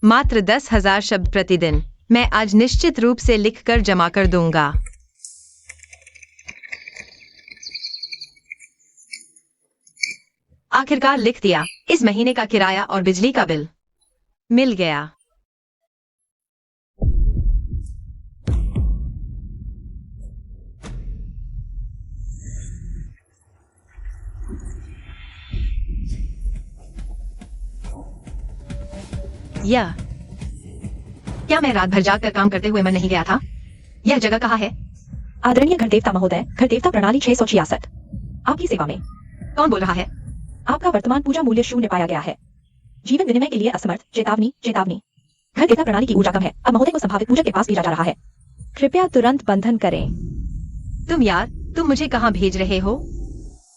मात्र 10,000 शब्द प्रतिदिन। मैं आज निश्चित रूप से लिखकर जमा कर दूंगा। आखिरकार लिख दिया। इस महीने का किराया और बिजली का बिल मिल गया। यह क्या मैं रात भर जागकर काम करते हुए मन नहीं गया था? यह जगह कहाँ है? आदरणीय घर देवता महोदय, घर देवता प्रणाली 666 आपकी सेवा में। कौन बोल रहा है? आपका वर्तमान पूजा मूल्य 0 पाया गया है। जीवन विनिमय के लिए असमर्थ। चेतावनी चेतावनी। घर देवता प्रणाली की ऊर्जा कम है। अब महोदय को संभावित पूजक के पास भेजा जा रहा है। कृपया तुरंत बंधन करें। तुम मुझे कहाँ भेज रहे हो?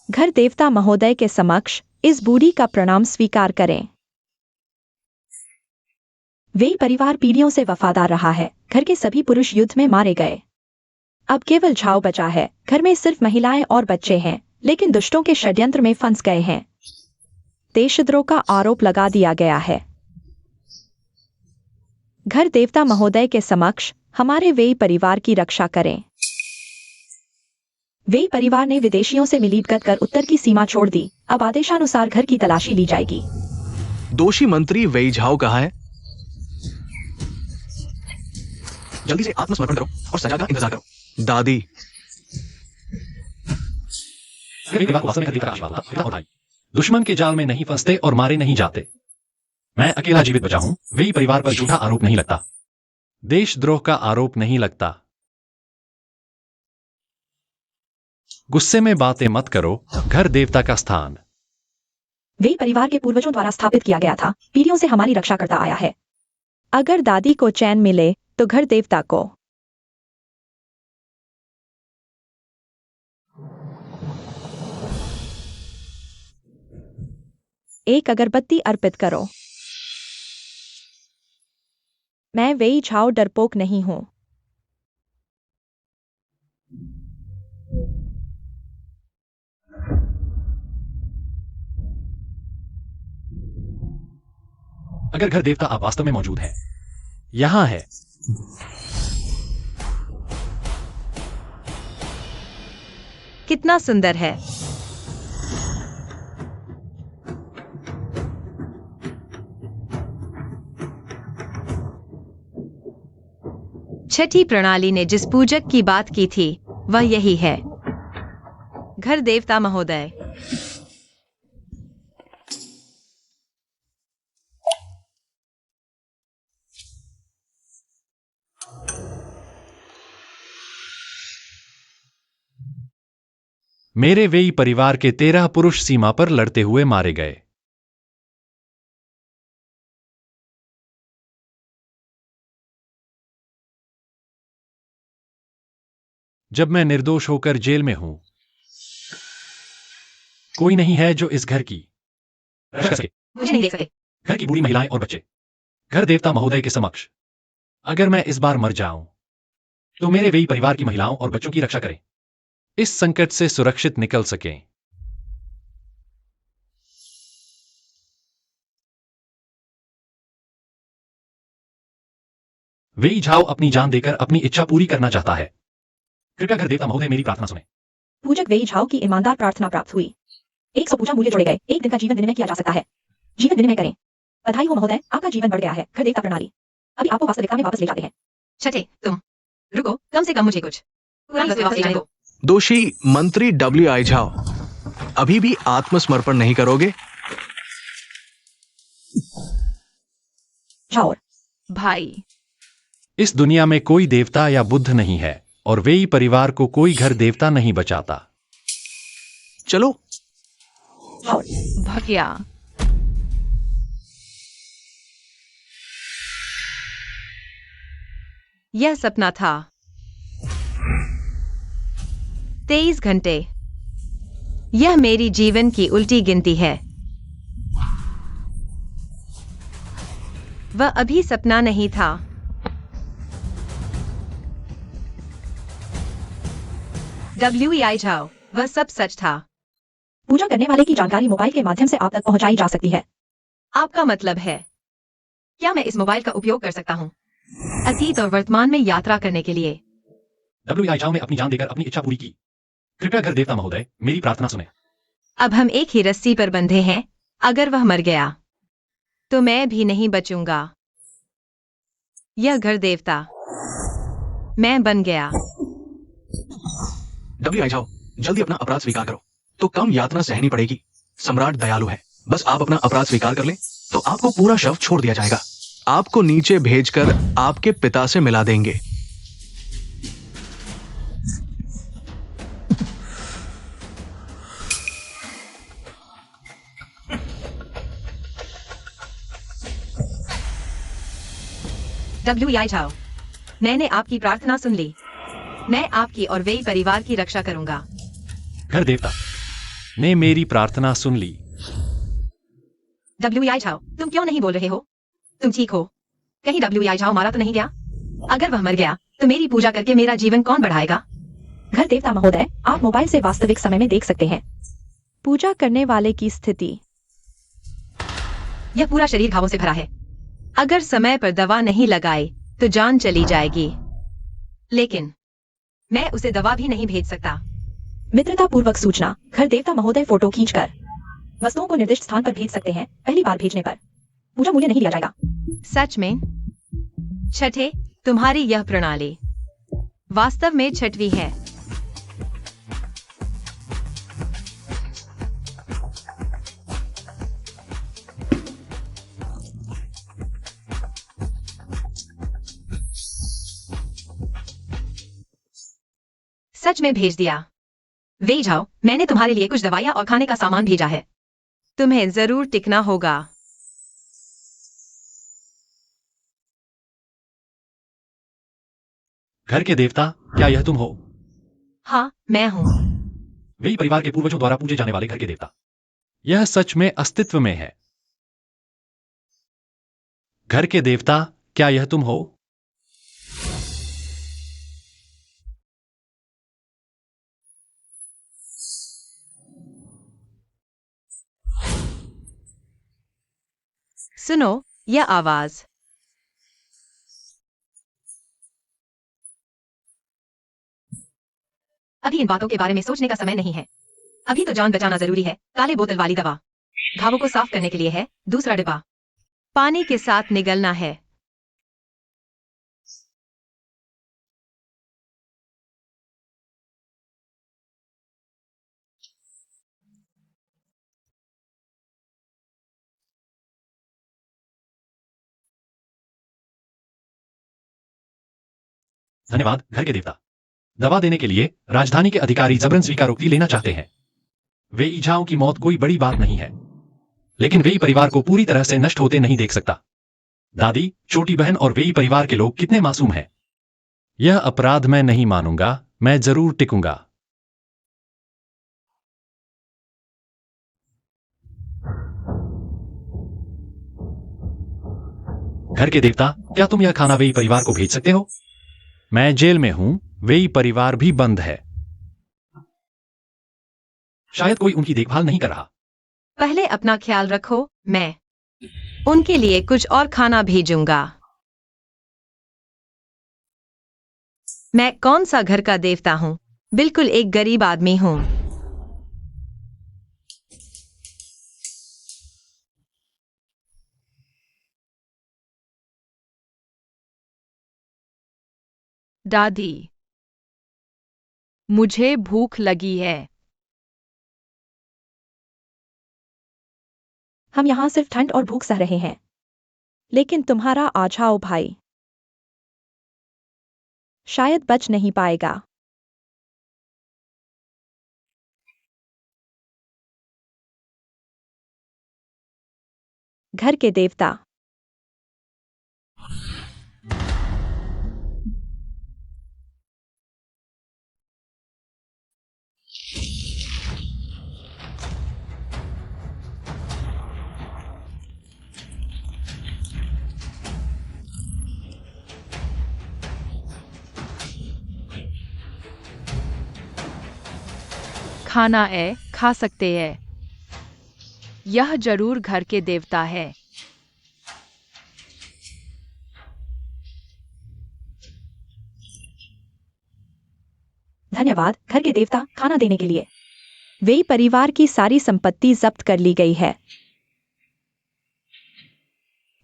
घर देवता महोदय के समक्ष इस बूढ़ी का प्रणाम स्वीकार करें। वे परिवार पीढ़ियों से वफादार रहा है। घर के सभी पुरुष युद्ध में मारे गए। अब केवल झाव बचा है। घर में सिर्फ महिलाएं और बच्चे हैं, लेकिन दुष्टों के षड्यंत्र में फंस गए हैं। देशद्रोह का आरोप लगा दिया गया है। घर देवता महोदय के समक्ष हमारे वेई परिवार की रक्षा करें। वे परिवार ने विदेशियों से मिलीभगत कर उत्तर की सीमा छोड़ दी। अब आदेशानुसार घर की तलाशी ली जाएगी। दोषी मंत्री वेई झाओ कहाँ है? जल्दी से आत्मसमर्पण करो और सजा का इंतजार करो। दादी, दुश्मन के जाल में नहीं फंसते और मारे नहीं जाते। मैं अकेला जीवित बचा हूं। वेई परिवार पर झूठा आरोप नहीं लगता। देशद्रोह का आरोप नहीं लगता। गुस्से में बातें मत करो। घर देवता का स्थान वे परिवार के पूर्वजों द्वारा स्थापित किया गया था। पीढ़ियों से हमारी रक्षा करता आया है। अगर दादी को चैन मिले तो घर देवता को। एक अगरबत्ती अर्पित करो। मैं वेई झाओ डरपोक नहीं हूं। अगर घर देवता आप वास्तव में मौजूद है, यहां है। कितना सुंदर है। छठी प्रणाली ने जिस पूजक की बात की थी वह यही है। घर देवता महोदय। मेरे वेई परिवार के 13 पुरुष सीमा पर लड़ते हुए मारे गए। जब मैं निर्दोष होकर जेल में हूं, कोई नहीं है जो इस घर की रक्षा कर सके। मुझे नहीं देख सके। घर की बूढ़ी महिलाएं और बच्चे घर देवता महोदय के समक्ष, अगर मैं इस बार मर जाऊं तो मेरे वेई परिवार की महिलाओं और बच्चों की रक्षा करें, इस संकट से सुरक्षित निकल सकें। वेई झाओ अपनी जान देकर अपनी इच्छा पूरी करना चाहता है। कृपया घर देवता महोदय मेरी प्रार्थना सुने। पूजक वेई झाओ की ईमानदार प्रार्थना प्राप्त हुई। 100 पूजा मूल्य जोड़े गए। 1 दिन का जीवन विनिमय किया जा सकता है। जीवन विनिमय करें। बधाई हो महोदय, आपका जीवन बढ़ गया है। घर देवता प्रणाली अभी आपको वास्तविकता में वापस ले जाते हैं। छठे, तुम रुको, कम से कम मुझे कुछ पुरानी वस्तुएं वापस ले जाने दो। दोषी मंत्री WI झाओ, अभी भी आत्मसमर्पण नहीं करोगे? झाओ भाई, इस दुनिया में कोई देवता या बुद्ध नहीं है और वेई परिवार को कोई घर देवता नहीं बचाता। चलो। झाओ भकिया। यह सपना था। 23 घंटे। यह मेरी जीवन की उल्टी गिनती है। वह अभी सपना नहीं था। WI झाओ, वह सब सच था। पूजा करने वाले की जानकारी मोबाइल के माध्यम से आप तक पहुंचाई जा सकती है। आपका मतलब है क्या मैं इस मोबाइल का उपयोग कर सकता हूँ अतीत और वर्तमान में यात्रा करने के लिए? WI झाओ ने अपनी जान देकर अपनी इच्छा पूरी की। कृपया घर देवता महोदय मेरी प्रार्थना सुने। अब हम एक ही रस्सी पर बंधे हैं। अगर वह मर गया तो मैं भी नहीं बचूंगा। यह घर देवता मैं बन गया। WI झाओ, जल्दी अपना अपराध स्वीकार करो, तो कम यातना सहनी पड़ेगी। सम्राट दयालु है, बस आप अपना अपराध स्वीकार कर लें तो आपको पूरा शव छोड़ दिया जाएगा। आपको नीचे भेजकर आपके पिता से मिला देंगे। WI झाओ, मैंने आपकी प्रार्थना सुन ली। मैं आपकी और वेई परिवार की रक्षा करूंगा। घर देवता ने मेरी प्रार्थना सुन ली। WI झाओ, तुम क्यों नहीं बोल रहे हो? तुम ठीक हो? कहीं WI झाओ मारा तो नहीं गया? अगर वह मर गया तो मेरी पूजा करके मेरा जीवन कौन बढ़ाएगा? घर देवता महोदय, आप मोबाइल से वास्तविक समय में देख सकते हैं। पूजा करने वाले की स्थिति। यह पूरा शरीर घावों से भरा है। अगर समय पर दवा नहीं लगाई तो जान चली जाएगी। लेकिन मैं उसे दवा भी नहीं भेज सकता। मित्रता पूर्वक सूचना, घर देवता महोदय फोटो खींचकर वस्तुओं को निर्दिष्ट स्थान पर भेज सकते हैं। पहली बार भेजने पर पूजा मूल्य नहीं लिया जाएगा। सच में? छठे, तुम्हारी यह प्रणाली वास्तव में छठवीं है। सच में भेज दिया। वे जाओ, मैंने तुम्हारे लिए कुछ दवाइयाँ और खाने का सामान भेजा है। तुम्हें जरूर टिकना होगा। घर के देवता, क्या यह तुम हो? हाँ, मैं हूँ। वेई परिवार के पूर्वजों द्वारा पूजे जाने वाले घर के देवता। यह सच में अस्तित्व में है। घर के देवता, क्या यह तुम हो? सुनो यह आवाज। अभी इन बातों के बारे में सोचने का समय नहीं है। अभी तो जान बचाना जरूरी है। काले बोतल वाली दवा घावों को साफ करने के लिए है। दूसरा डिब्बा पानी के साथ निगलना है। धन्यवाद घर के देवता। दवा देने के लिए राजधानी के अधिकारी जबरन स्वीकारोक्ति लेना चाहते हैं। वेई झाओ की मौत कोई बड़ी बात नहीं है, लेकिन वेई परिवार को पूरी तरह से नष्ट होते नहीं देख सकता। दादी, छोटी बहन और वेई परिवार के लोग कितने मासूम हैं। यह अपराध मैं नहीं मानूंगा। मैं जरूर टिकूंगा। घर के देवता, क्या तुम यह खाना वेई परिवार को भेज सकते हो? मैं जेल में हूं। वेई परिवार भी बंद है। शायद कोई उनकी देखभाल नहीं कर रहा। पहले अपना ख्याल रखो। मैं उनके लिए कुछ और खाना भेजूंगा। मैं कौन सा घर का देवता हूँ? बिल्कुल एक गरीब आदमी हूँ। दादी, मुझे भूख लगी है। हम यहाँ सिर्फ ठंड और भूख सह रहे हैं। लेकिन तुम्हारा आझाओ भाई शायद बच नहीं पाएगा। घर के देवता। खाना है, खा सकते हैं। यह जरूर घर के देवता है। धन्यवाद घर के देवता खाना देने के लिए। वेई परिवार की सारी संपत्ति जब्त कर ली गई है।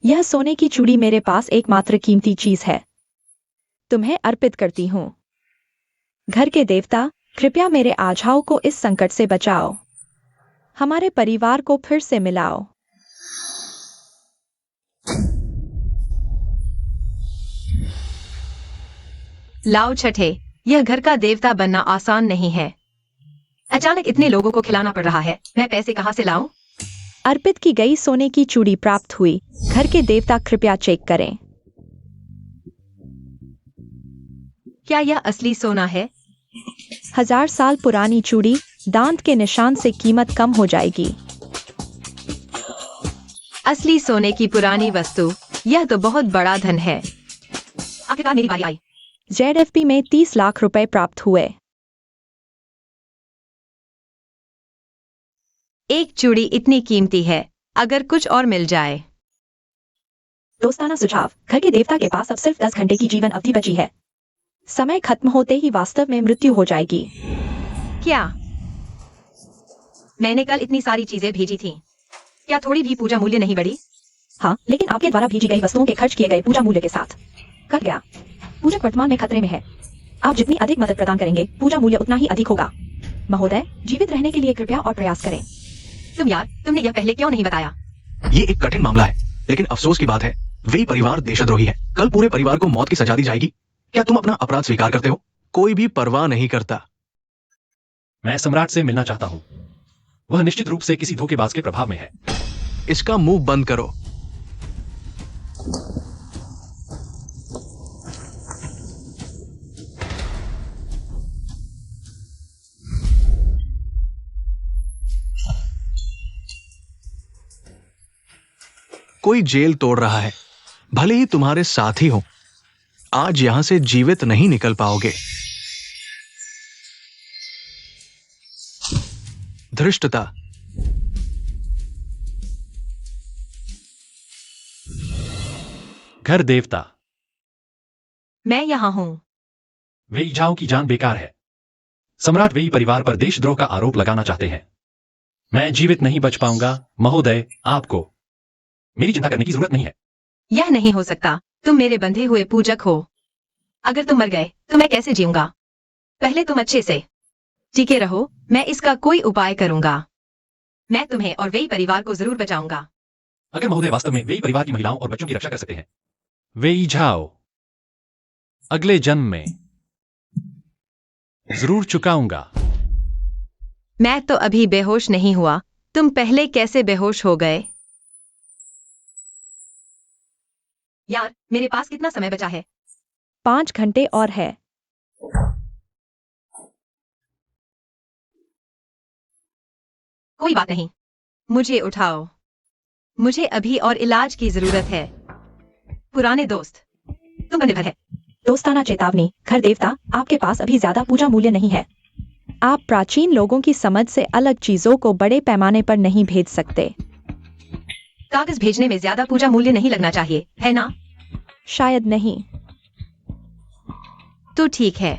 यह सोने की चूड़ी मेरे पास एकमात्र कीमती चीज है। तुम्हें अर्पित करती हूँ। घर के देवता, कृपया मेरे आझाओं को इस संकट से बचाओ। हमारे परिवार को फिर से मिलाओ। लाओ छठे, यह घर का देवता बनना आसान नहीं है। अचानक इतने लोगों को खिलाना पड़ रहा है, मैं पैसे कहाँ से लाऊं? अर्पित की गई सोने की चूड़ी प्राप्त हुई। घर के देवता कृपया चेक करें। क्या यह असली सोना है? 1000 साल पुरानी चूड़ी, दांत के निशान से कीमत कम हो जाएगी। असली सोने की पुरानी वस्तु, यह तो बहुत बड़ा धन है। आखिरकार मेरी बारी आई। ZFP में 30 लाख रुपए प्राप्त हुए। एक चूड़ी इतनी कीमती है, अगर कुछ और मिल जाए। दोस्ताना सुझाव, घर के देवता के पास अब सिर्फ 10 घंटे की जीवन अवधि बची है। समय खत्म होते ही वास्तव में मृत्यु हो जाएगी। क्या? मैंने कल इतनी सारी चीजें भेजी थी, क्या थोड़ी भी पूजा मूल्य नहीं बढ़ी? हाँ, लेकिन आपके द्वारा भेजी गई वस्तुओं के खर्च किए गए पूजा मूल्य के साथ कट गया। पूजक वर्तमान में खतरे में है। आप जितनी अधिक मदद प्रदान करेंगे, पूजा मूल्य उतना ही अधिक होगा। महोदय, जीवित रहने के लिए कृपया और प्रयास करें। तुम यार, तुमने यह पहले क्यों नहीं बताया? ये एक कठिन मामला है, लेकिन अफसोस की बात है, वेई परिवार देशद्रोही है। कल पूरे परिवार को मौत की सजा दी जाएगी। क्या तुम अपना अपराध स्वीकार करते हो? कोई भी परवाह नहीं करता। मैं सम्राट से मिलना चाहता हूँ। वह निश्चित रूप से किसी धोखेबाज के प्रभाव में है। इसका मुंह बंद करो। कोई जेल तोड़ रहा है, भले ही तुम्हारे साथी हो। आज यहां से जीवित नहीं निकल पाओगे। धृष्टता। घर देवता, मैं यहाँ हूँ। वेई झाओ की जान बेकार है। सम्राट वेई परिवार पर देशद्रोह का आरोप लगाना चाहते हैं। मैं जीवित नहीं बच पाऊंगा। महोदय, आपको मेरी चिंता करने की जरूरत नहीं है। यह नहीं हो सकता, तुम मेरे बंधे हुए पूजक हो। अगर तुम मर गए तो मैं कैसे जीऊंगा? पहले तुम अच्छे से टिके रहो, मैं इसका कोई उपाय करूंगा। मैं तुम्हें और वेई परिवार को जरूर बचाऊंगा। अगर महोदय वास्तव में वेई परिवार की महिलाओं और बच्चों की रक्षा कर सकते हैं। वेई झाओ, अगले जन्म में जरूर चुकाऊंगा। मैं तो अभी बेहोश नहीं हुआ, तुम पहले कैसे बेहोश हो गए? यार, मेरे पास कितना समय बचा है? 5 घंटे और है। कोई बात नहीं, मुझे उठाओ। मुझे अभी और इलाज की जरूरत है। पुराने दोस्त, तुम पर निर्भर है। दोस्ताना चेतावनी, घर देवता, आपके पास अभी ज्यादा पूजा मूल्य नहीं है। आप प्राचीन लोगों की समझ से अलग चीजों को बड़े पैमाने पर नहीं भेज सकते। कागज भेजने में ज्यादा पूजा मूल्य नहीं लगना चाहिए, है ना? शायद नहीं। तो ठीक है।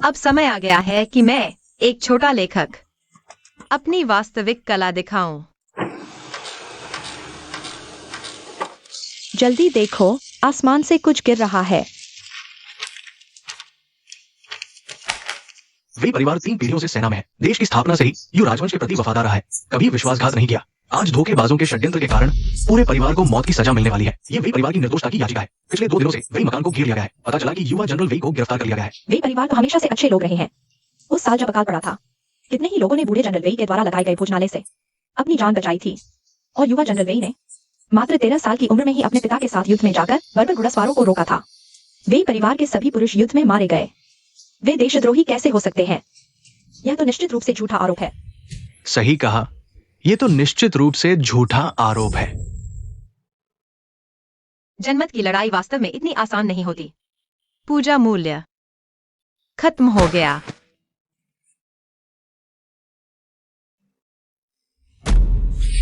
अब समय आ गया है कि मैं, एक छोटा लेखक, अपनी वास्तविक कला दिखाऊं। जल्दी देखो, आसमान से कुछ गिर रहा है। वेई परिवार 3 पीढ़ियों से सेना में है। देश की स्थापना से ही यू राजवंश के प्रति वफादार रहा है, कभी विश्वासघात नहीं किया। आज धोखेबाजों के षड्यंत्र के कारण पूरे परिवार को मौत की सजा मिलने वाली है। ये वेई परिवार की निर्दोषता की याचिका है। पिछले 2 दिनों से वेई मकान को घेर लिया गया है। पता चला कि युवा जनरल वेई को गिरफ्तार कर लिया गया है। वेई परिवार तो हमेशा से अच्छे लोग रहे हैं। उस साल जब अकाल पड़ा था, कितने ही लोगों ने बूढ़े जनरल वेई के द्वारा लगाए गए भोजनालय से अपनी जान बचाई थी, और युवा जनरल वेई ने मात्र 13 साल की उम्र में ही अपने पिता के साथ युद्ध में जाकर बर्बर घुड़सवारों को रोका था। वेई परिवार के सभी पुरुष युद्ध में मारे गए। वे देशद्रोही कैसे हो सकते हैं? यह तो निश्चित रूप से झूठा आरोप है। सही कहा, ये तो निश्चित रूप से झूठा आरोप है। जनमत की लड़ाई वास्तव में इतनी आसान नहीं होती। पूजा मूल्य खत्म हो गया।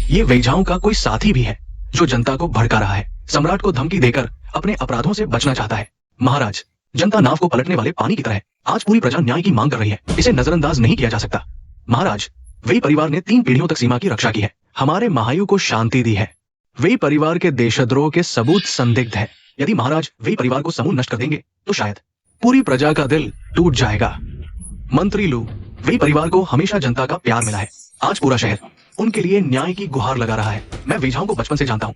ये वेईझाओं का कोई साथी भी है जो जनता को भड़का रहा है, सम्राट को धमकी देकर अपने अपराधों से बचना चाहता है। महाराज, जनता नाव को पलटने वाले पानी की तरह है। आज पूरी प्रजा न्याय की मांग कर रही है, इसे नजरअंदाज नहीं किया जा सकता। महाराज, वही परिवार ने 3 पीढ़ियों तक सीमा की रक्षा की है, हमारे महायु को शांति दी है। वही परिवार के देशद्रोह के सबूत संदिग्ध है। यदि महाराज वही परिवार को समूल नष्ट कर देंगे तो शायद पूरी प्रजा का दिल टूट जाएगा। मंत्री लू, वही परिवार को हमेशा जनता का प्यार मिला है। आज पूरा शहर उनके लिए न्याय की गुहार लगा रहा है। मैं वेझाओं को बचपन से जानता हूँ।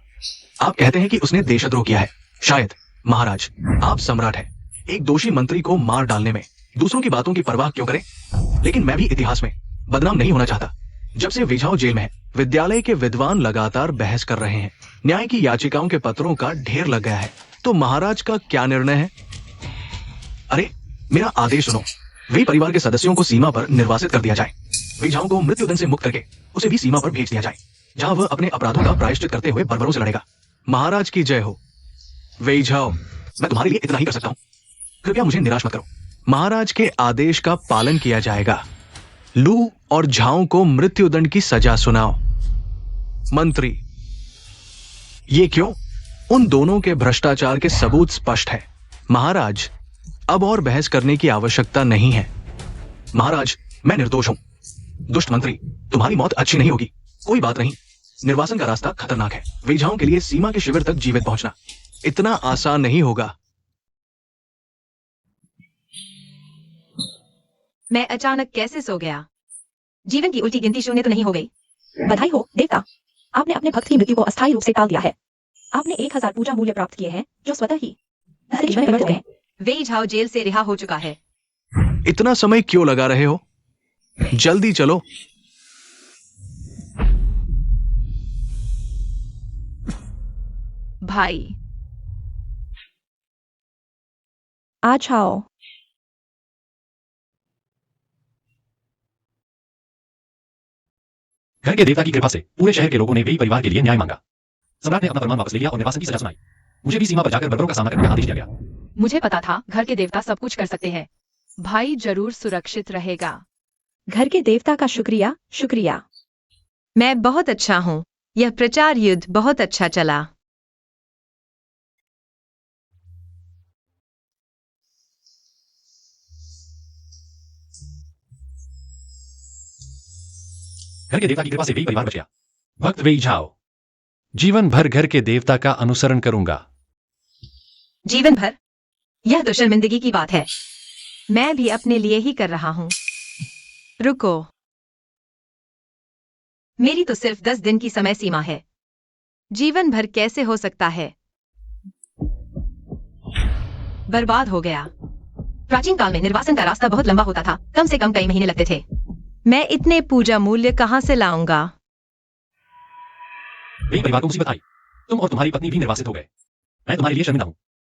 आप कहते हैं कि उसने देशद्रोह किया है। शायद महाराज, आप सम्राट हैं, एक दोषी मंत्री को मार डालने में दूसरों की बातों की परवाह क्यों करें? लेकिन मैं भी इतिहास में बदनाम नहीं होना चाहता। जब से वेझाओ जेल में है, विद्यालय के विद्वान लगातार बहस कर रहे हैं। न्याय की याचिकाओं के पत्रों का ढेर लग गया है। तो महाराज का क्या निर्णय है? अरे, मेरा आदेश सुनो। वही परिवार के सदस्यों को सीमा पर निर्वासित कर दिया जाए। वेझाओं को मृत्युदंड से मुक्त करके उसे भी सीमा पर भेज दिया जाए, जहां वह अपने अपराधों का प्रायश्चित करते हुए बर्बरों से लड़ेगा। महाराज की जय हो। वेझाओ, मैं तुम्हारे लिए इतना ही कर सकता हूँ। कृपया मुझे निराश मत करो। महाराज के आदेश का पालन किया जाएगा। लू और झाओं को मृत्युदंड की सजा सुनाओ। मंत्री, ये क्यों? उन दोनों के भ्रष्टाचार के सबूत स्पष्ट है। महाराज, अब और बहस करने की आवश्यकता नहीं है। महाराज, मैं निर्दोष हूं। दुष्ट मंत्री, तुम्हारी मौत अच्छी नहीं होगी। कोई बात नहीं, निर्वासन का रास्ता खतरनाक है। वेझाओं के लिए सीमा के शिविर तक जीवित पहुंचना इतना आसान नहीं होगा। मैं अचानक कैसे सो गया? जीवन की उल्टी गिनती शून्य तो नहीं हो गई? बधाई हो देवता, आपने अपने भक्त की मृत्यु को अस्थायी रूप से टाल दिया है। आपने 1000 पूजा मूल्य प्राप्त किए हैं, जो स्वतः ही अंतरिक्ष में प्रकट हो गए। वेझाओ जेल से रिहा हो चुका है। इतना समय क्यों लगा रहे हो? जल्दी चलो। भाई, आ जाओ। घर के देवता की कृपा से पूरे शहर के लोगों ने वेई परिवार के लिए न्याय मांगा। सम्राट ने अपना फरमान वापस ले लिया और निर्वासन की सजा सुनाई। मुझे भी सीमा पर जाकर बर्बरों का सामना करने का आदेश दिया गया। मुझे पता था घर के देवता सब कुछ कर सकते हैं। भाई जरूर सुरक्षित रहेगा। घर के देवता का शुक्रिया, शुक्रिया। मैं बहुत अच्छा हूँ। यह प्रचार युद्ध बहुत अच्छा चला। घर के देवता की कृपा से वेई परिवार बच गया। भक्त वेई झाओ, जीवन भर घर के देवता का अनुसरण करूंगा। जीवन भर? यह तो शर्मिंदगी की बात है। मैं भी अपने लिए ही कर रहा हूँ। रुको, मेरी तो सिर्फ 10 दिन की समय सीमा है। जीवन भर कैसे हो सकता है? बर्बाद हो गया। प्राचीन काल में निर्वासन का रास्ता बहुत लंबा होता था, कम से कम कई महीने लगते थे। मैं इतने पूजा मूल्य कहां से लाऊंगा? वेई परिवार को मुसीबत आई। तुम और तुम्हारी पत्नी भी निर्वासित हो गए। मैं तुम्हारे लिए शर्मिंदा हूं।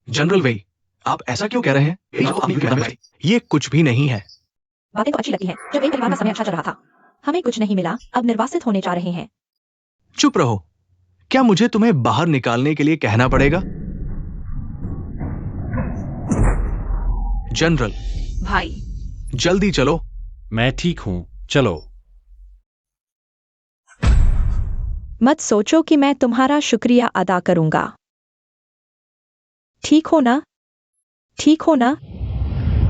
जनरल वेई, आप ऐसा क्यों कह रहे हैं? वेझाओ अपनी कहना में ये कुछ भी नहीं है। बातें तो अच्छी लगती हैं। जब एक परिवार का समय अच्छा चल रहा था, हमें कुछ नहीं मिला, अब निर्वासित होने जा रहे हैं। चुप रहो। क्या मुझे तुम्हें बाहर निकालने के लिए कहना पड़ेगा? जनरल, भाई, जल्दी चलो। मैं ठीक हूं, चलो। मत सोचो कि मैं तुम्हारा शुक्रिया अदा करूंगा। ठीक हो ना? ठीक हो ना?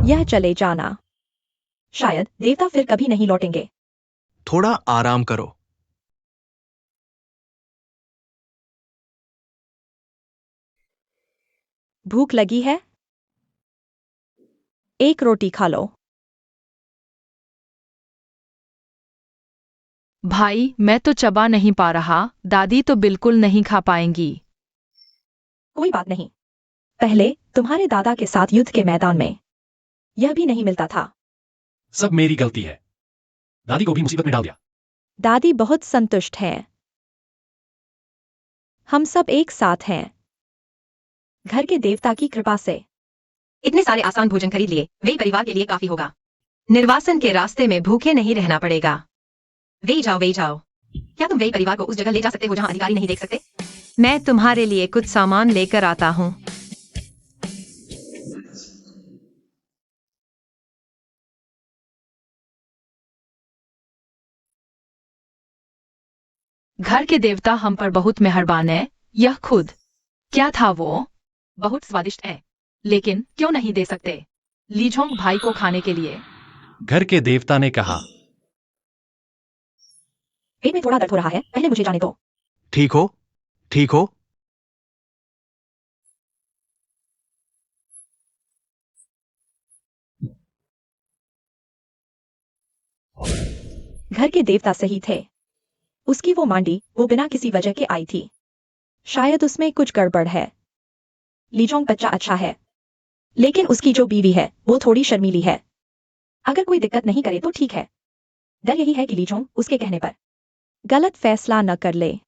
यह चले जाना। शायद देवता फिर कभी नहीं लौटेंगे। थोड़ा आराम करो। भूख लगी है? एक रोटी खा लो। भाई, मैं तो चबा नहीं पा रहा। दादी तो बिल्कुल नहीं खा पाएंगी। कोई बात नहीं। पहले तुम्हारे दादा के साथ युद्ध के मैदान में यह भी नहीं मिलता था। सब मेरी गलती है। दादी को भी मुसीबत में डाल दिया। दादी बहुत संतुष्ट है। हम सब एक साथ हैं। घर के देवता की कृपा से इतने सारे आसान भोजन खरीद लिए, वे परिवार के लिए काफी होगा। निर्वासन के रास्ते में भूखे नहीं रहना पड़ेगा। वे जाओ, वे जाओ। क्या तुम वे परिवार को उस जगह ले जा सकते हो जहां अधिकारी नहीं देख सकते? मैं तुम्हारे लिए कुछ सामान लेकर आता हूँ। घर के देवता हम पर बहुत मेहरबान है। यह खुद क्या था वो? बहुत स्वादिष्ट है। लेकिन क्यों नहीं दे सकते? लीझोंग भाई को खाने के लिए। घर के देवता ने कहा। पेट में थोड़ा दर्द हो रहा है, पहले मुझे जाने दो। ठीक हो, ठीक हो। घर के देवता सही थे। उसकी वो मांडी वो बिना किसी वजह के आई थी। शायद उसमें कुछ गड़बड़ है। लीजोंग बच्चा अच्छा है, लेकिन उसकी जो बीवी है वो थोड़ी शर्मीली है। अगर कोई दिक्कत नहीं करे तो ठीक है। डर यही है कि लीजोंग उसके कहने पर गलत फैसला न कर ले।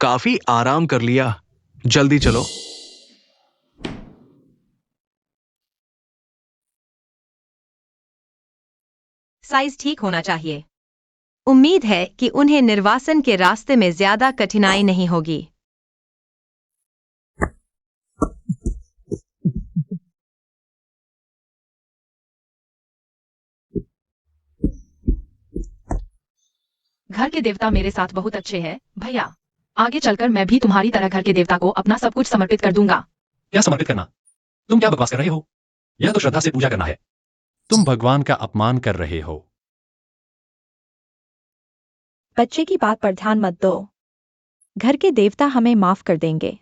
काफी आराम कर लिया, जल्दी चलो। साइज ठीक होना चाहिए। उम्मीद है कि उन्हें निर्वासन के रास्ते में ज्यादा कठिनाई नहीं होगी। घर के देवता मेरे साथ बहुत अच्छे हैं, भैया। आगे चलकर मैं भी तुम्हारी तरह घर के देवता को अपना सब कुछ समर्पित कर दूंगा। क्या समर्पित करना? तुम क्या बकवास कर रहे हो? यह तो श्रद्धा से पूजा करना है। तुम भगवान का अपमान कर रहे हो। बच्चे की बात पर ध्यान मत दो। घर के देवता हमें माफ कर देंगे।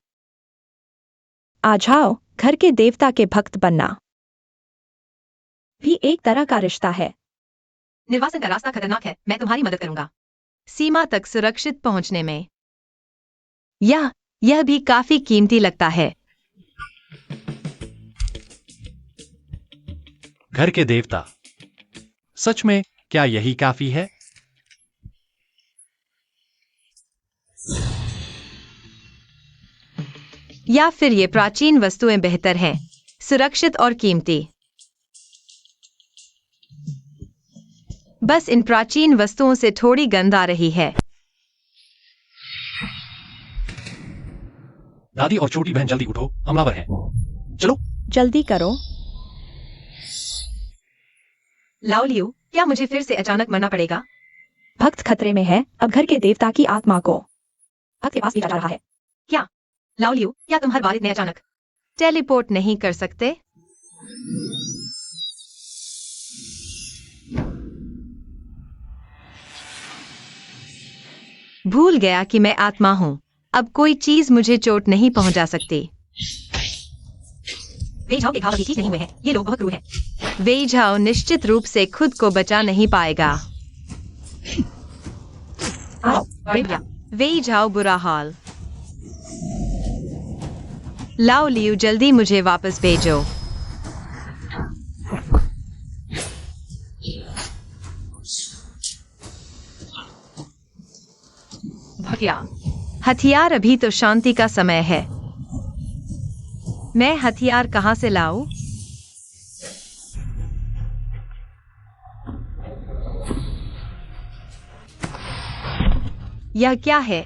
आ जाओ, घर के देवता के भक्त बनना भी एक तरह का रिश्ता है। निर्वासन का रास्ता खतरनाक है, मैं तुम्हारी मदद करूंगा सीमा तक सुरक्षित पहुंचने में। यह भी काफी कीमती लगता है। घर के देवता, सच में क्या यही काफी है? या फिर ये प्राचीन वस्तुएं बेहतर हैं, सुरक्षित और कीमती? बस इन प्राचीन वस्तुओं से थोड़ी गंध आ रही है। दादी और छोटी बहन जल्दी उठो, हमलावर हैं। चलो। जल्दी करो। लाओ लियू, क्या मुझे फिर से अचानक मरना पड़ेगा? भक्त खतरे में है। अब घर के देवता की आत्मा को भक्त के पास भेजा जा रहा है। क्या लाओ लियू, क्या तुम हर बार इतने अचानक टेलीपोर्ट नहीं कर सकते? भूल गया कि मैं आत्मा हूं। अब कोई चीज मुझे चोट नहीं पहुंचा सकती। वेइझाओ के घाव अभी ठीक नहीं हुए हैं। ये लोग बहुत क्रूर हैं। वेइझाओ निश्चित रूप से खुद को बचा नहीं पाएगा। आओ, बड़े भैया। वेइझाओ बुरा हाल। लाओ लियू, जल्दी मुझे वापस भेजो। भैया, हथियार अभी तो शांति का समय है। मैं हथियार कहां से लाऊं? यह क्या है?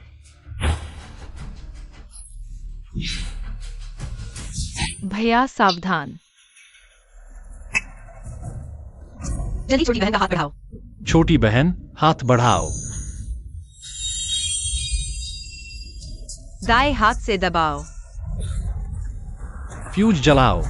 भैया सावधान। जल्दी छोटी बहन का हाथ बढ़ाओ। छोटी बहन, हाथ बढ़ाओ। दाएं हाथ से दबाओ। फ्यूज जलाओ।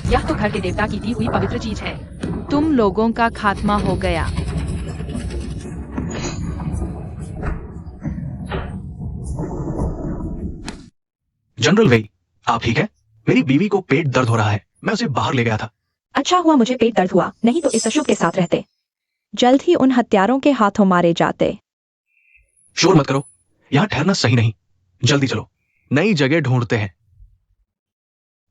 यह तो घर के देवता की दी हुई पवित्र चीज है। तुम लोगों का खात्मा हो गया। जनरल वेई, आप ठीक है? मेरी बीवी को पेट दर्द हो रहा है, मैं उसे बाहर ले गया था। अच्छा हुआ मुझे पेट दर्द हुआ, नहीं तो इस अशुभ के साथ रहते। जल्द ही उन हत्यारों के हाथों मारे जाते। शोर मत करो, यहां ठहरना सही नहीं। जल्दी चलो, नई जगह ढूंढते हैं।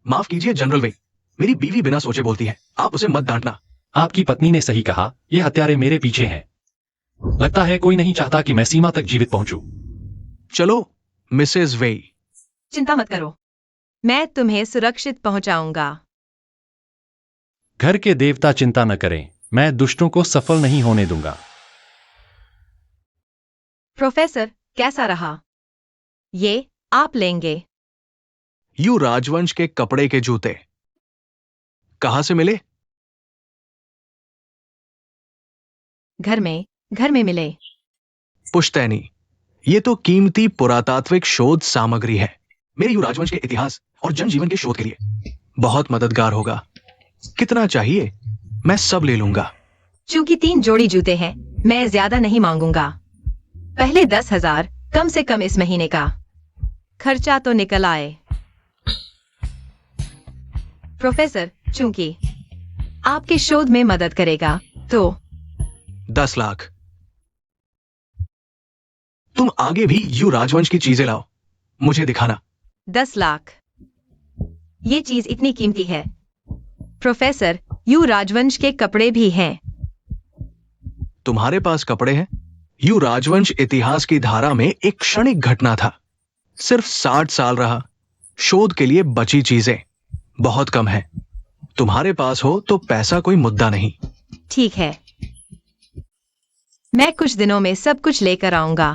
माफ कीजिए जनरल वेई, मेरी बीवी बिना सोचे बोलती है, आप उसे मत डांटना। आपकी पत्नी ने सही कहा, ये हत्यारे मेरे पीछे हैं। लगता है कोई नहीं चाहता कि मैं सीमा तक जीवित पहुंचूं। चलो मिसेस वेई। चिंता मत करो, मैं तुम्हें सुरक्षित पहुंचाऊंगा। घर के देवता चिंता न करें, मैं दुष्टों को सफल नहीं होने दूंगा। प्रोफेसर, कैसा रहा? ये आप लेंगे। यू राजवंश के कपड़े के जूते, कहां से मिले? घर में मिले। पुश्तैनी। ये तो कीमती पुरातात्विक शोध सामग्री है, मेरे युवराजवंश के इतिहास और जनजीवन के शोध के लिए बहुत मददगार होगा। कितना चाहिए? मैं सब ले लूंगा। चूंकि 3 जोड़ी जूते हैं, मैं ज्यादा नहीं मांगूंगा। पहले 10,000 कम से कम इस महीने का खर्चा तो निकल आए। प्रोफेसर, चूंकि आपके शोध में मदद करेगा तो 10 लाख। तुम आगे भी युवराजवंश की चीजें लाओ, मुझे दिखाना। 10 लाख। ये चीज इतनी कीमती है। प्रोफेसर, यू राजवंश के कपड़े भी हैं। तुम्हारे पास कपड़े हैं? युवराजवंश इतिहास की धारा में एक क्षणिक घटना था। सिर्फ 60 साल रहा। शोध के लिए बची चीजें बहुत कम है। तुम्हारे पास हो तो पैसा कोई मुद्दा नहीं। ठीक है, मैं कुछ दिनों में सब कुछ लेकर आऊंगा।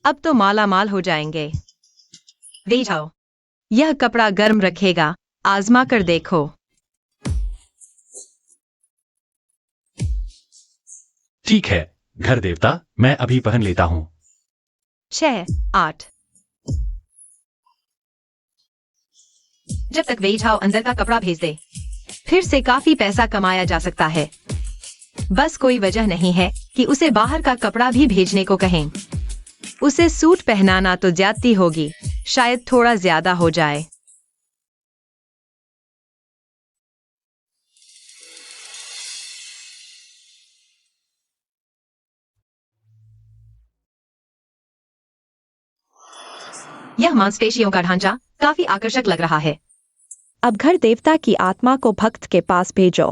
अब तो माला माल हो जाएंगे। ले जाओ, यह कपड़ा गर्म रखेगा, आजमा कर देखो। ठीक है घर देवता, मैं अभी पहन लेता हूं। 6, 8। जब तक वेज हाउ अंदर का कपड़ा भेज दे, फिर से काफी पैसा कमाया जा सकता है। बस कोई वजह नहीं है कि उसे बाहर का कपड़ा भी भेजने को कहें। उसे सूट पहनाना तो ज्यादती होगी, शायद थोड़ा ज्यादा हो जाए। यह मांसपेशियों का ढांचा काफी आकर्षक लग रहा है। अब घर देवता की आत्मा को भक्त के पास भेजो।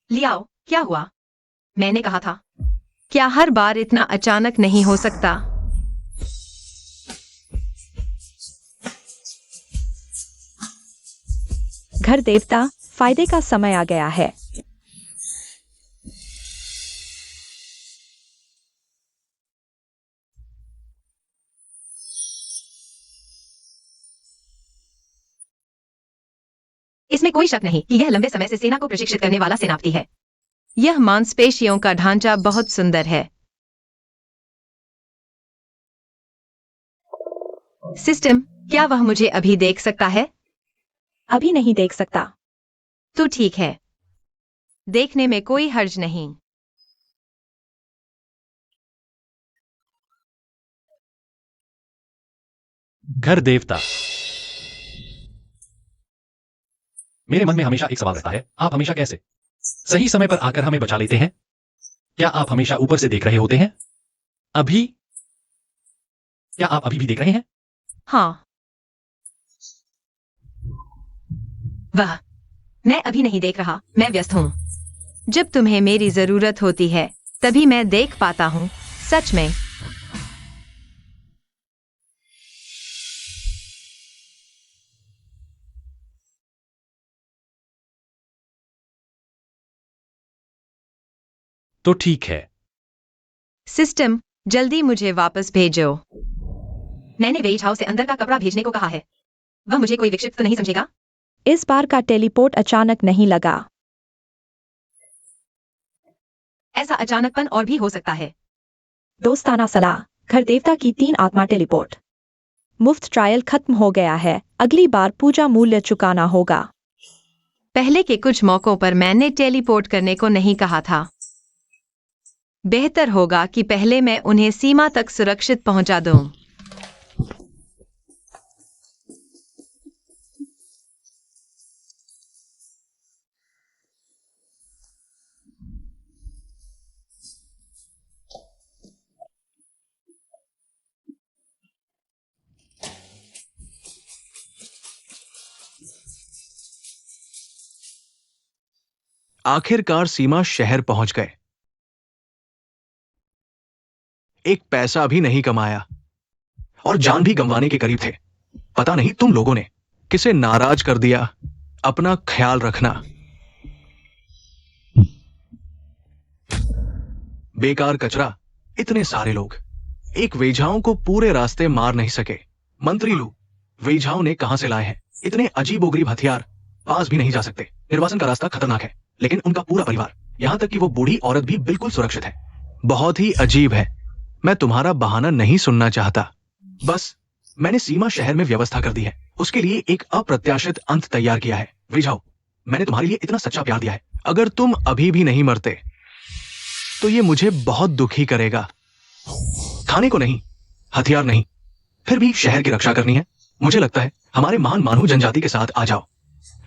लियाओ, क्या हुआ? मैंने कहा था, क्या हर बार इतना अचानक नहीं हो सकता? घर देवता, फायदे का समय आ गया है। इसमें कोई शक नहीं कि यह लंबे समय से सेना को प्रशिक्षित करने वाला सेनापति है। यह मांसपेशियों का ढांचा बहुत सुंदर है। सिस्टम, क्या वह मुझे अभी देख सकता है? अभी नहीं देख सकता। तो ठीक है, देखने में कोई हर्ज नहीं। घर देवता, मेरे मन में हमेशा एक सवाल रहता है, आप हमेशा कैसे सही समय पर आकर हमें बचा लेते हैं? क्या आप हमेशा ऊपर से देख रहे होते हैं? अभी क्या आप अभी भी देख रहे हैं? हाँ। वह, मैं अभी नहीं देख रहा, मैं व्यस्त हूँ। जब तुम्हें मेरी जरूरत होती है तभी मैं देख पाता हूँ, सच में। तो ठीक है। सिस्टम, जल्दी मुझे वापस भेजो। मैंने वेज हाउस से अंदर का कपड़ा भेजने को कहा है। वह मुझे कोई विक्षिप्त तो नहीं समझेगा? इस बार का टेलीपोर्ट अचानक नहीं लगा। ऐसा अचानकपन और भी हो सकता है। दोस्ताना सलाह, घर देवता की 3 आत्मा टेलीपोर्ट। मुफ्त ट्रायल खत्म हो गया है, अगली बार पूजा मूल्य चुकाना होगा। पहले के कुछ मौकों पर मैंने टेलीपोर्ट करने को नहीं कहा था। बेहतर होगा कि पहले मैं उन्हें सीमा तक सुरक्षित पहुंचा दूं। आखिरकार सीमा शहर पहुंच गए। एक पैसा भी नहीं कमाया और जान भी गंवाने के करीब थे। पता नहीं तुम लोगों ने किसे नाराज कर दिया। अपना ख्याल रखना। बेकार कचरा, इतने सारे लोग एक वेझाओं को पूरे रास्ते मार नहीं सके। मंत्री लू, वेइझाओ ने कहां से लाए हैं इतने अजीबोगरीब हथियार? पास भी नहीं जा सकते। निर्वासन का रास्ता खतरनाक है, लेकिन उनका पूरा परिवार, यहां तक कि वो बूढ़ी औरत भी बिल्कुल सुरक्षित है। बहुत ही अजीब है। मैं तुम्हारा बहाना नहीं सुनना चाहता। बस मैंने सीमा शहर में व्यवस्था कर दी है, उसके लिए एक अप्रत्याशित अंत तैयार किया है। वेइझाओ, मैंने तुम्हारे लिए इतना सच्चा प्यार दिया है, अगर तुम अभी भी नहीं मरते तो ये मुझे बहुत दुखी करेगा। खाने को नहीं, हथियार नहीं, फिर भी शहर की रक्षा करनी है। मुझे लगता है हमारे महान मानू जनजाति के साथ आ जाओ।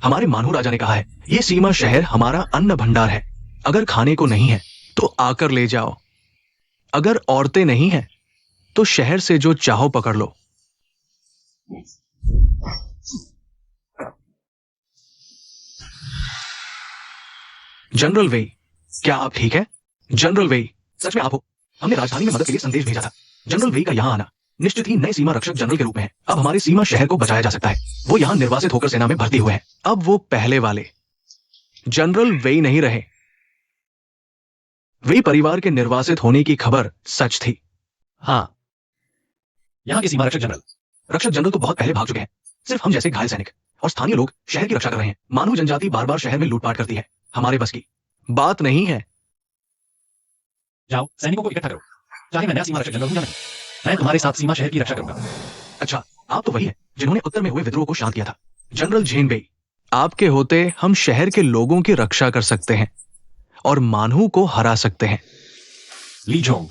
हमारे मानू राजा ने कहा है, ये सीमा शहर हमारा अन्न भंडार है। अगर खाने को नहीं है तो आकर ले जाओ। अगर औरतें नहीं हैं तो शहर से जो चाहो पकड़ लो। जनरल वेई, क्या आप ठीक है? जनरल वेई, सच में आप हो? हमने राजधानी में मदद के लिए संदेश भेजा था। जनरल वेई का यहां आना निश्चित ही नए सीमा रक्षक जनरल के रूप में है। अब हमारे सीमा शहर को बचाया जा सकता है। वो यहां निर्वासित होकर सेना में भर्ती हुए हैं। अब वो पहले वाले जनरल वेई नहीं रहे। वेई परिवार के निर्वासित होने की खबर सच थी। हाँ, यहाँ के सीमा रक्षक जनरल तो बहुत पहले भाग चुके हैं। सिर्फ हम जैसे घायल सैनिक और स्थानीय लोग शहर की रक्षा कर रहे हैं। मानव जनजाति बार बार शहर में लूटपाट करती है। हमारे बस की बात नहीं है। जाओ, सैनिकों को इकट्ठा करो। चाहे मैं नया सीमा रक्षक जनरल हूं या नहीं, मैं तुम्हारे साथ सीमा शहर की रक्षा करूंगा। अच्छा, आप तो वही है जिन्होंने उत्तर में हुए विद्रोह को शांत किया था। जनरल झेनबेई, आपके होते हम शहर के लोगों की रक्षा कर सकते हैं और मानहू को हरा सकते हैं। लीजोंग,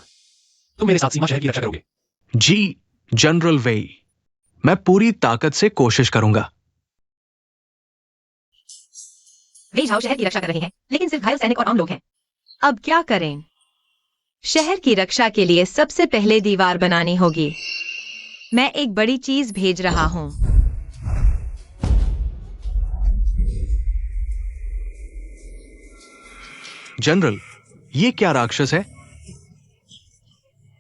तुम मेरे साथ सीमा शहर की रक्षा करोगे? जी जनरल वेई, मैं पूरी ताकत से कोशिश करूंगा। वेइझाओ शहर की रक्षा कर रहे हैं, लेकिन सिर्फ घायल सैनिक और आम लोग हैं। अब क्या करें? शहर की रक्षा के लिए सबसे पहले दीवार बनानी होगी। मैं एक बड़ी चीज भेज रहा हूं। जनरल, ये क्या राक्षस है?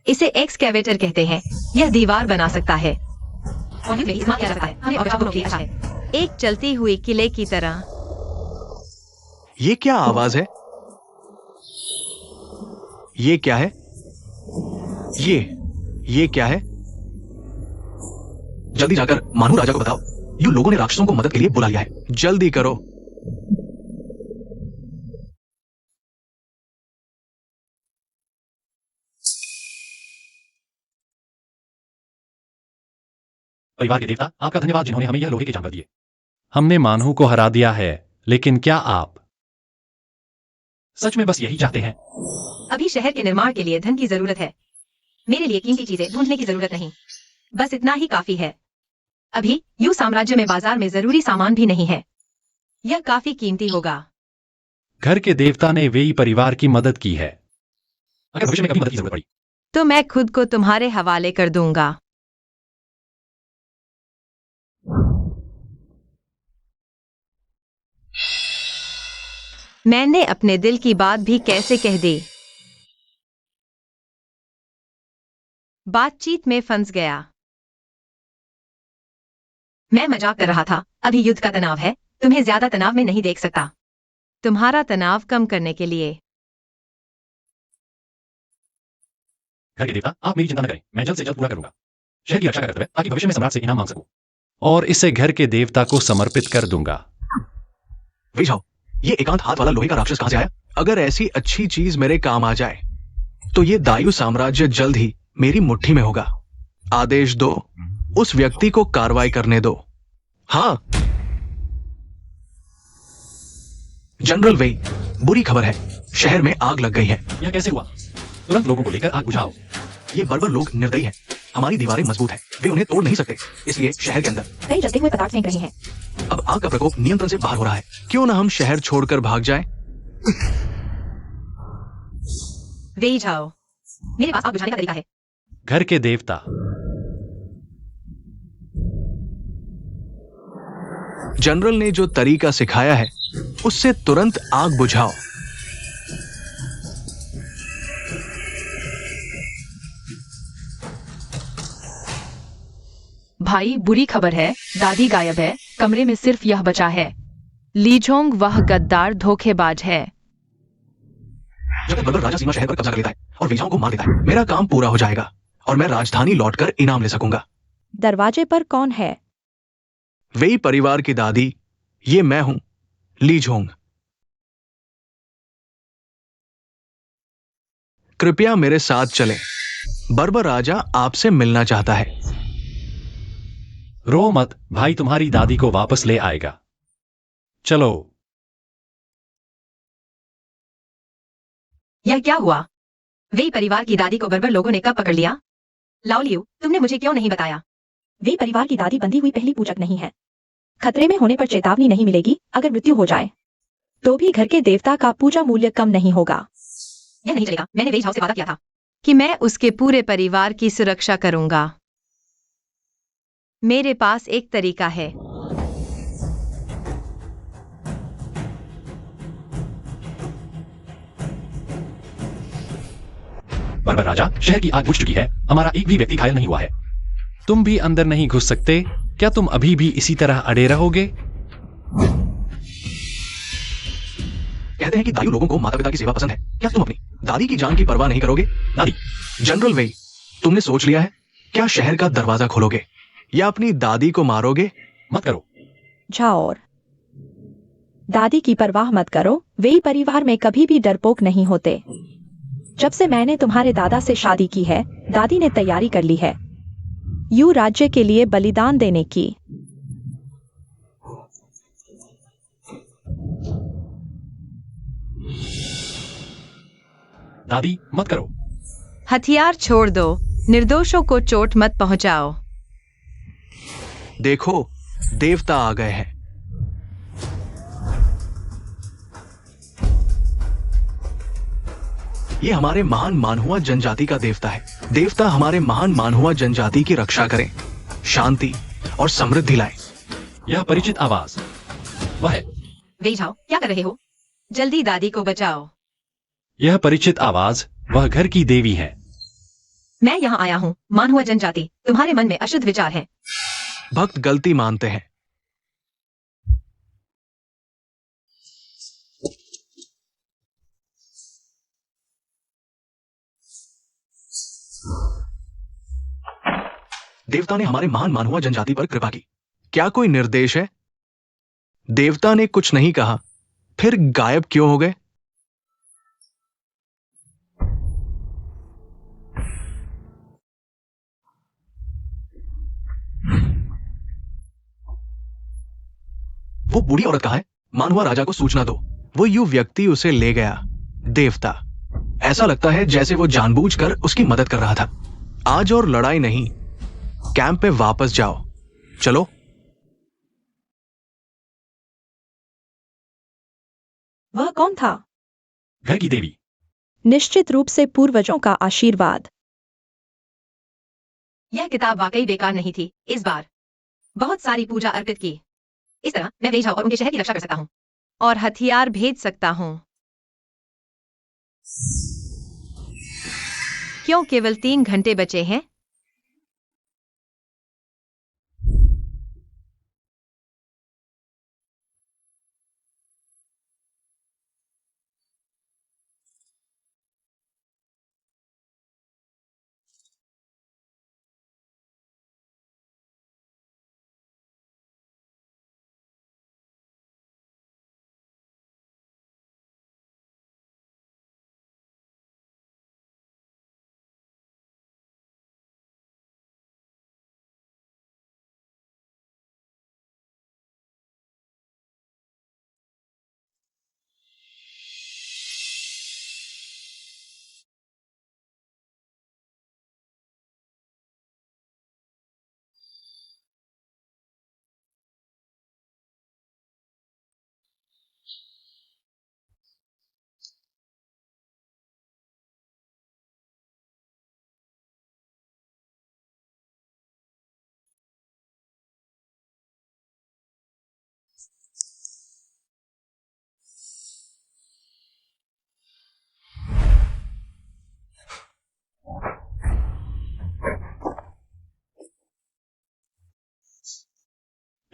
इसे एक्सकैवेटर कहते हैं। यह दीवार बना सकता है और युद्ध में इस्तेमाल किया जाता है। हमें और को अच्छा है। एक चलती हुई किले की तरह। ये क्या आवाज है? ये क्या है? ये क्या है? जल्दी जाकर मानू राजा को बताओ, यूं लोगों ने राक्षसों को मदद के लिए बुला लिया है। जल्दी करो। परिवार के देवता, आपका धन्यवाद जिन्होंने हमें यह लोहे के जानवर दिए। हमने मानहू को हरा दिया है, लेकिन क्या आप सच में बस यही चाहते हैं? अभी शहर के निर्माण के लिए धन की जरूरत है। मेरे लिए कीमती चीजें ढूंढने की जरूरत नहीं, बस इतना ही काफी है। अभी यू साम्राज्य में बाजार में जरूरी सामान भी नहीं है। यह काफी कीमती होगा। घर के देवता ने वेई परिवार की मदद की है। अगर भविष्य में कभी मदद की जरूरत पड़ी तो मैं खुद को तुम्हारे हवाले कर दूंगा। मैंने अपने दिल की बात भी कैसे कह दी। बातचीत में फंस गया। मैं मजाक कर रहा था। अभी युद्ध का तनाव है, तुम्हें ज्यादा तनाव में नहीं देख सकता। तुम्हारा तनाव कम करने के लिए। घर के देवता, आप मेरी चिंता न करें, मैं जल्द से जल्द पूरा करूंगा शहर की रक्षा का कर्तव्य, ताकि भविष्य में सम्राट से इनाम मांग सकूं और इसे घर के देवता को समर्पित कर दूंगा। वेइझाओ, ये एकांत हाथ वाला लोहे का राक्षस कहां से आया? अगर ऐसी अच्छी चीज मेरे काम आ जाए तो ये दायु साम्राज्य जल्द ही मेरी मुट्ठी में होगा। आदेश दो, उस व्यक्ति को कार्रवाई करने दो। हाँ जनरल वेई, बुरी खबर है, शहर में आग लग गई है। यह कैसे हुआ? तुरंत लोगों को लेकर आग बुझाओ। ये बर्बर लोग निर्दयी हैं। हमारी दीवारें मजबूत हैं, वे उन्हें तोड़ नहीं सकते, इसलिए शहर के अंदर कई जलते हुए पदार्थ फेंक रहे हैं। अब आग का प्रकोप नियंत्रण से बाहर हो रहा है। क्यों ना हम शहर छोड़कर भाग जाएं? वेइझाओ, मेरे पास आग बुझाने का तरीका है। घर के देवता, जनरल ने जो तरीका सिखाया है उससे तुरंत आग बुझाओ। भाई, बुरी खबर है, दादी गायब है। कमरे में सिर्फ यह बचा है। लीजोंग वह गद्दार धोखेबाज है। जब तक बर्बर राजा सीमा शहर पर कब्जा कर लेता है और वेइझाओ को मार देता है, मेरा काम पूरा हो जाएगा और मैं राजधानी लौटकर इनाम ले सकूंगा। दरवाजे पर कौन है? वेई परिवार की दादी, ये मैं हूं, ली झोंग। कृपया मेरे साथ चलें। बर्बर राजा आपसे मिलना चाहता है। रो मत, भाई तुम्हारी दादी को वापस ले आएगा। चलो। यह क्या हुआ? वे परिवार की दादी को बर्बर लोगों ने कब पकड़ लिया? लाओलियू, तुमने मुझे क्यों नहीं बताया? वे परिवार की दादी बंधी हुई पहली पूजक नहीं है। खतरे में होने पर चेतावनी नहीं मिलेगी। अगर मृत्यु हो जाए तो भी घर के देवता का पूजा मूल्य कम नहीं होगा। यह नहीं चलेगा। मैंने वेई झाओ से वादा किया था कि मैं उसके पूरे परिवार की सुरक्षा करूंगा। मेरे पास एक तरीका है। बर्बर राजा, शहर की आग बुझ चुकी है। हमारा एक भी व्यक्ति घायल नहीं हुआ है। तुम भी अंदर नहीं घुस सकते? क्या तुम अभी भी इसी तरह अड़े रहोगे? कहते हैं कि दायु लोगों को माता पिता की सेवा पसंद है। क्या तुम अपनी दादी की जान की परवाह नहीं करोगे? दादी, जनरल वेई, तुमने सोच लिया है? क्या शहर का दरवाजा खोलोगे या अपनी दादी को मारोगे? मत करो। जाओ और दादी की परवाह मत करो। वे परिवार में कभी भी डरपोक नहीं होते। जब से मैंने तुम्हारे दादा से शादी की है, दादी ने तैयारी कर ली है यू राज्य के लिए बलिदान देने की। दादी, मत करो। हथियार छोड़ दो। निर्दोषों को चोट मत पहुंचाओ। देखो, देवता आ गए हैं। ये हमारे महान मानहुआ जनजाति का देवता है। देवता हमारे महान मानहुआ जनजाति की रक्षा करें, शांति और समृद्धि लाएं। यह परिचित आवाज वह है। वेई झाओ, क्या कर रहे हो? जल्दी दादी को बचाओ। यह परिचित आवाज वह घर की देवी है। मैं यहाँ आया हूँ। मानहुआ जनजाति, तुम्हारे मन में अशुद्ध विचार हैं। भक्त गलती मानते हैं। देवता ने हमारे महान मानहुआ जनजाति पर कृपा की। क्या कोई निर्देश है? देवता ने कुछ नहीं कहा, फिर गायब क्यों हो गए? वो बूढ़ी औरत कहाँ है? मानहुआ राजा को सूचना दो। वो यू व्यक्ति उसे ले गया। देवता, ऐसा लगता है जैसे वो जानबूझकर उसकी मदद कर रहा था। आज और लड़ाई नहीं, कैंप पे वापस जाओ। चलो। वह कौन था? घर की देवी। निश्चित रूप से पूर्वजों का आशीर्वाद। यह किताब वाकई बेकार नहीं थी। इस बार बहुत सारी पूजा अर्पित की। इस तरह मैं वेई झाओ और उनके शहर की रक्षा कर सकता हूँ। और हथियार भेज सकता हूँ। क्यों केवल 3 घंटे बचे हैं?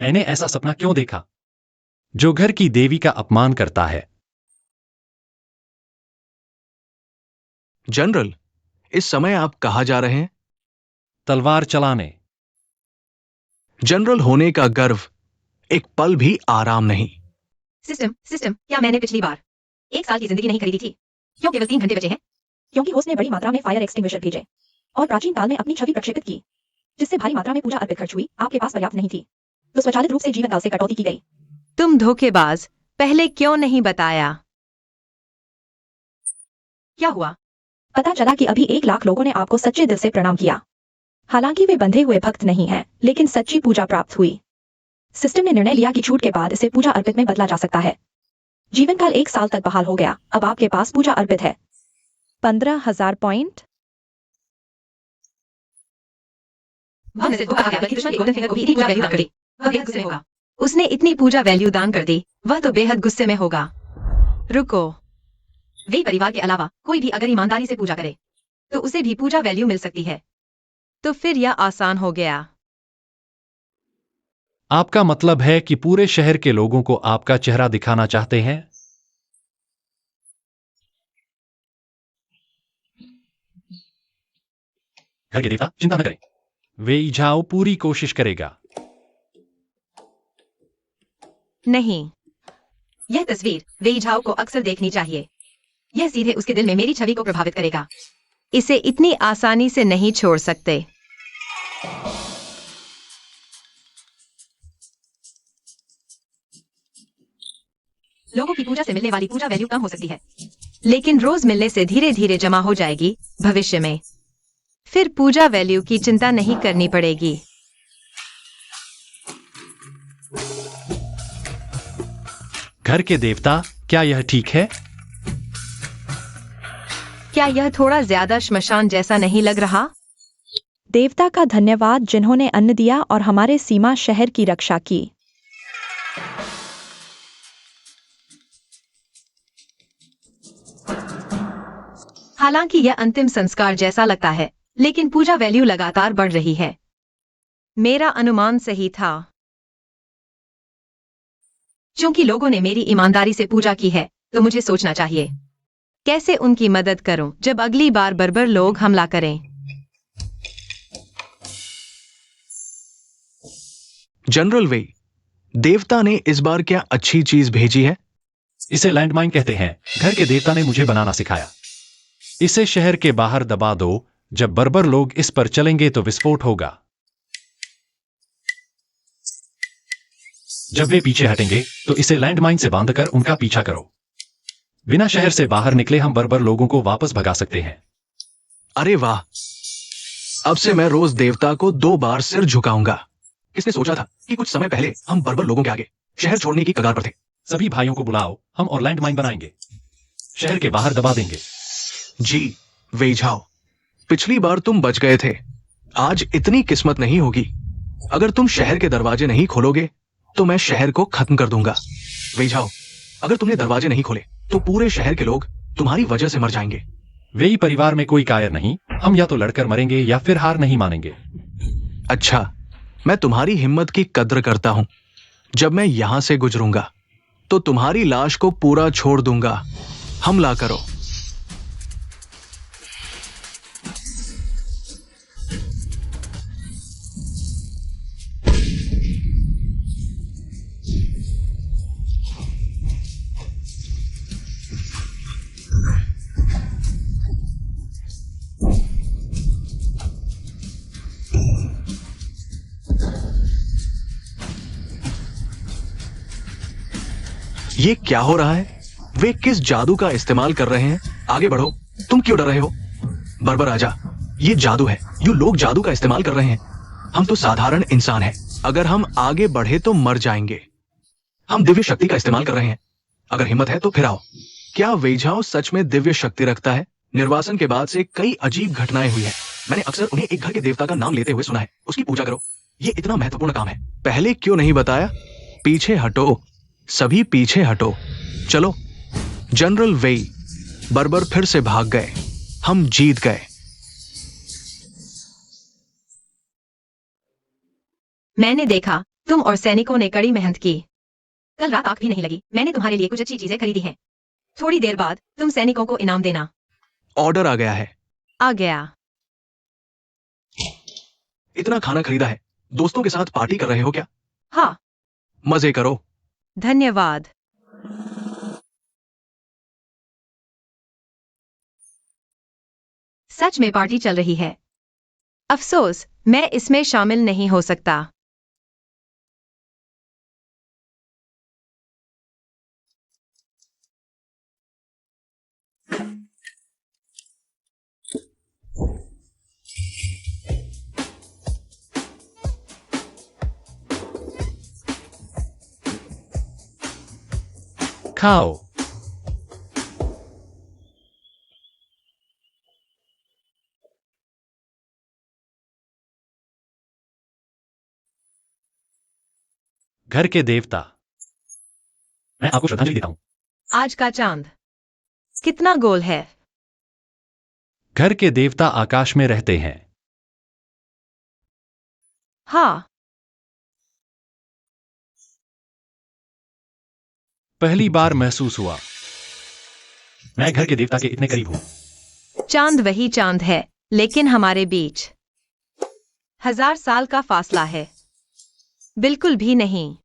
मैंने ऐसा सपना क्यों देखा जो घर की देवी का अपमान करता है? जनरल, इस समय आप कहाँ जा रहे हैं? तलवार चलाने। जनरल होने का गर्व एक पल भी आराम नहीं। सिस्टम, क्या मैंने पिछली बार 1 साल की जिंदगी नहीं खरीदी थी? क्यों केवल 3 घंटे बचे हैं? क्योंकि होस्ट ने बड़ी मात्रा में फायर एक्सटिंग्विशर भेजे और प्राचीन काल में अपनी छवि प्रक्षेपित की, जिससे भारी मात्रा में पूजा अर्पित खर्च हुई। आपके पास पर्याप्त नहीं थी, तो स्वचालित रूप से जीवन काल से कटौती की गई। तुम धोखेबाज, पहले क्यों नहीं बताया? क्या हुआ? पता चला कि अभी 1 लाख लोगों ने आपको सच्चे दिल से प्रणाम किया। हालांकि वे बंधे हुए भक्त नहीं हैं, लेकिन सच्ची पूजा प्राप्त हुई। सिस्टम ने निर्णय लिया कि छूट के बाद इसे पूजा अर्पित में बदला जा सकता है। जीवन काल 1 साल तक बहाल हो गया। अब आपके पास पूजा अर्पित है। 15,000 पॉइंट। वह मैसेज धोखा गया कि दुश्मन के गोल्डन फिंगर को भी इतनी पूजा वैल्यू दान कर दी। वह बेहद गुस्से में होगा। उसने इतनी पूजा वैल्यू दान कर दी, वह तो बेहद गुस्से में होगा। रुको, वे परिवार के अलावा कोई भी अगर ईमानदारी से पूजा करे तो उसे भी पूजा वैल्यू मिल सकती है। तो फिर यह आसान हो गया। आपका मतलब है कि पूरे शहर के लोगों को आपका चेहरा दिखाना चाहते हैं? घर के देवता चिंता न करें, वेई झाओ पूरी कोशिश करेगा। नहीं, यह तस्वीर वेई झाओ को अक्सर देखनी चाहिए। यह सीधे उसके दिल में मेरी छवि को प्रभावित करेगा। इसे इतनी आसानी से नहीं छोड़ सकते। लोगों की पूजा से मिलने वाली पूजा वैल्यू कम हो सकती है, लेकिन रोज मिलने से धीरे धीरे जमा हो जाएगी भविष्य में। फिर पूजा वैल्यू की चिंता नहीं करनी पड़ेगी। घर के देवता, क्या यह ठीक है? क्या यह थोड़ा ज्यादा श्मशान जैसा नहीं लग रहा? देवता का धन्यवाद जिन्होंने अन्न दिया और हमारे सीमा शहर की रक्षा की। हालांकि यह अंतिम संस्कार जैसा लगता है, लेकिन पूजा वैल्यू लगातार बढ़ रही है। मेरा अनुमान सही था। क्योंकि लोगों ने मेरी ईमानदारी से पूजा की है, तो मुझे सोचना चाहिए कैसे उनकी मदद करूं जब अगली बार बर्बर लोग हमला करें। जनरल वेई, देवता ने इस बार क्या अच्छी चीज भेजी है? इसे लैंडमाइन कहते हैं। घर के देवता ने मुझे बनाना सिखाया। इसे शहर के बाहर दबा दो। जब बर्बर लोग इस पर चलेंगे तो विस्फोट होगा। जब वे पीछे हटेंगे तो इसे लैंडमाइन से बांधकर उनका पीछा करो। बिना शहर से बाहर निकले हम बर्बर लोगों को वापस भगा सकते हैं। अरे वाह, अब से मैं रोज देवता को 2 बार सिर झुकाऊंगा। किसने सोचा था कि कुछ समय पहले हम बर्बर लोगों के आगे शहर छोड़ने की कगार पर थे। सभी भाइयों को बुलाओ, हम और लैंडमाइन बनाएंगे, शहर के बाहर दबा देंगे। जी वेई झाओ, पिछली बार तुम बच गए थे, आज इतनी किस्मत नहीं होगी। अगर तुम शहर के दरवाजे नहीं खोलोगे तो मैं शहर को खत्म कर दूंगा। वेई झाओ, अगर तुमने दरवाजे नहीं खोले तो पूरे शहर के लोग तुम्हारी वजह से मर जाएंगे। वेई परिवार में कोई कायर नहीं, हम या तो लड़कर मरेंगे या फिर हार नहीं मानेंगे। अच्छा, मैं तुम्हारी हिम्मत की कद्र करता हूं। जब मैं यहां से गुजरूंगा तो तुम्हारी लाश को पूरा छोड़ दूंगा। हमला करो। ये क्या हो रहा है? वे किस जादू का इस्तेमाल कर रहे हैं? आगे बढ़ो, तुम क्यों डर रहे हो? बर्बर आजा, ये जादू है। ये लोग जादू का इस्तेमाल कर रहे हैं। हम तो साधारण इंसान हैं। अगर हम आगे बढ़े तो मर जाएंगे। हम दिव्य शक्ति का इस्तेमाल कर रहे हैं। अगर हिम्मत है तो फिर आओ। क्या वेई झाओ सच में दिव्य शक्ति रखता है? निर्वासन के बाद से कई अजीब घटनाएं हुई है। मैंने अक्सर उन्हें एक घर के देवता का नाम लेते हुए सुना है। उसकी पूजा करो, ये इतना महत्वपूर्ण काम है। पहले क्यों नहीं बताया? पीछे हटो, सभी पीछे हटो। चलो। जनरल वेई, बर्बर फिर से भाग गए। हम जीत गए। मैंने देखा तुम और सैनिकों ने कड़ी मेहनत की। कल रात आंख भी नहीं लगी। मैंने तुम्हारे लिए कुछ अच्छी चीजें खरीदी हैं। थोड़ी देर बाद तुम सैनिकों को इनाम देना। ऑर्डर आ गया है। आ गया। इतना खाना खरीदा है, दोस्तों के साथ पार्टी कर रहे हो क्या? हाँ, मजे करो। धन्यवाद। सच में पार्टी चल रही है। अफसोस, मैं इसमें शामिल नहीं हो सकता। खाओ। घर के देवता, मैं आपको श्रद्धांजलि देता हूं। आज का चांद कितना गोल है? घर के देवता आकाश में रहते हैं। हाँ, पहली बार महसूस हुआ मैं घर के देवता के इतने करीब हूं। चांद वही चांद है, लेकिन हमारे बीच 1000 साल का फासला है। बिल्कुल भी नहीं।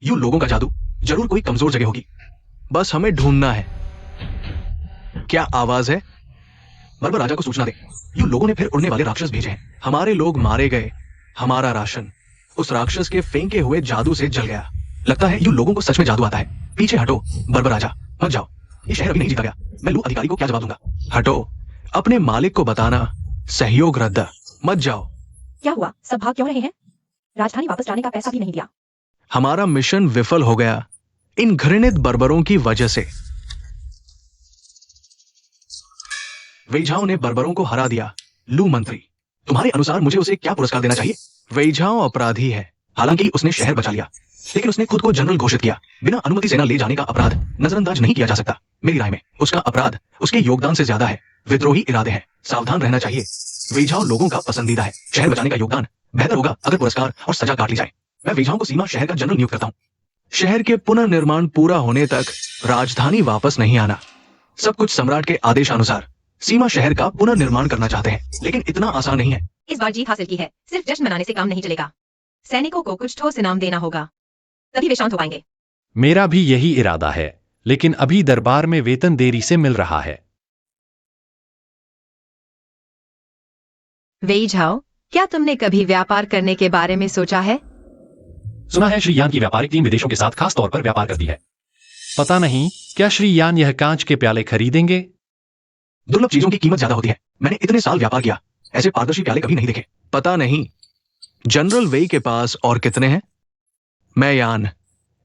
यू लोगों का जादू जरूर कोई कमजोर जगह होगी। बस हमें ढूंढना है। क्या आवाज है? बर्बर राजा को सूचना दे। यू लोगों ने फिर उड़ने वाले राक्षस भेजे हैं। हमारे लोग मारे गए। हमारा राशन उस राक्षस के फेंके हुए जादू से जल गया। लगता है यू लोगों को सच में जादू आता है। पीछे हटो बर्बर राजा, मत जाओ। ये शहर अभी नहीं जीता गया। मैं लू अधिकारी को क्या जवाब दूंगा? हटो। अपने मालिक को बताना सहयोग रद्द। मत जाओ। क्या हुआ? सब भाग क्यों रहे हैं? राजधानी वापस जाने का पैसा भी नहीं दिया। हमारा मिशन विफल हो गया इन घृणित बर्बरों की वजह से। वेइझाओ ने बर्बरों को हरा दिया। लू मंत्री, तुम्हारे अनुसार मुझे उसे क्या पुरस्कार देना चाहिए? वेइझाओ अपराधी है। हालांकि उसने शहर बचा लिया, लेकिन उसने खुद को जनरल घोषित किया। बिना अनुमति सेना ले जाने का अपराध नजरअंदाज नहीं किया जा सकता। मेरी राय में उसका अपराध उसके योगदान से ज्यादा है। विद्रोही इरादे हैं। सावधान रहना चाहिए। वेइझाओ लोगों का पसंदीदा है। शहर बचाने का योगदान बेहतर होगा अगर पुरस्कार और सजा काट ली जाए। मैं वेइझाओ को सीमा शहर का जनरल नियुक्त करता हूं। शहर के पुनर्निर्माण पूरा होने तक राजधानी वापस नहीं आना। सब कुछ सम्राट के आदेशानुसार। सीमा शहर का पुनर्निर्माण करना चाहते हैं, लेकिन इतना आसान नहीं है। इस बार जीत हासिल की है। सिर्फ जश्न मनाने से काम नहीं चलेगा। सैनिकों को कुछ ठोस इनाम देना होगा, तभी वे शांत हो पाएंगे। मेरा भी यही इरादा है, लेकिन अभी दरबार में वेतन देरी से मिल रहा है। वेइझाओ, क्या तुमने कभी व्यापार करने के बारे में सोचा है? सुना है श्री यान की व्यापारिक टीम विदेशों के साथ खास तौर पर व्यापार करती है। पता नहीं क्या श्री यान यह कांच के प्याले खरीदेंगे? दुर्लभ चीजों की कीमत ज्यादा होती है। मैंने इतने साल व्यापार किया, ऐसे पारदर्शी प्याले कभी नहीं देखे। पता नहीं जनरल वेई के पास और कितने हैं। मैं यान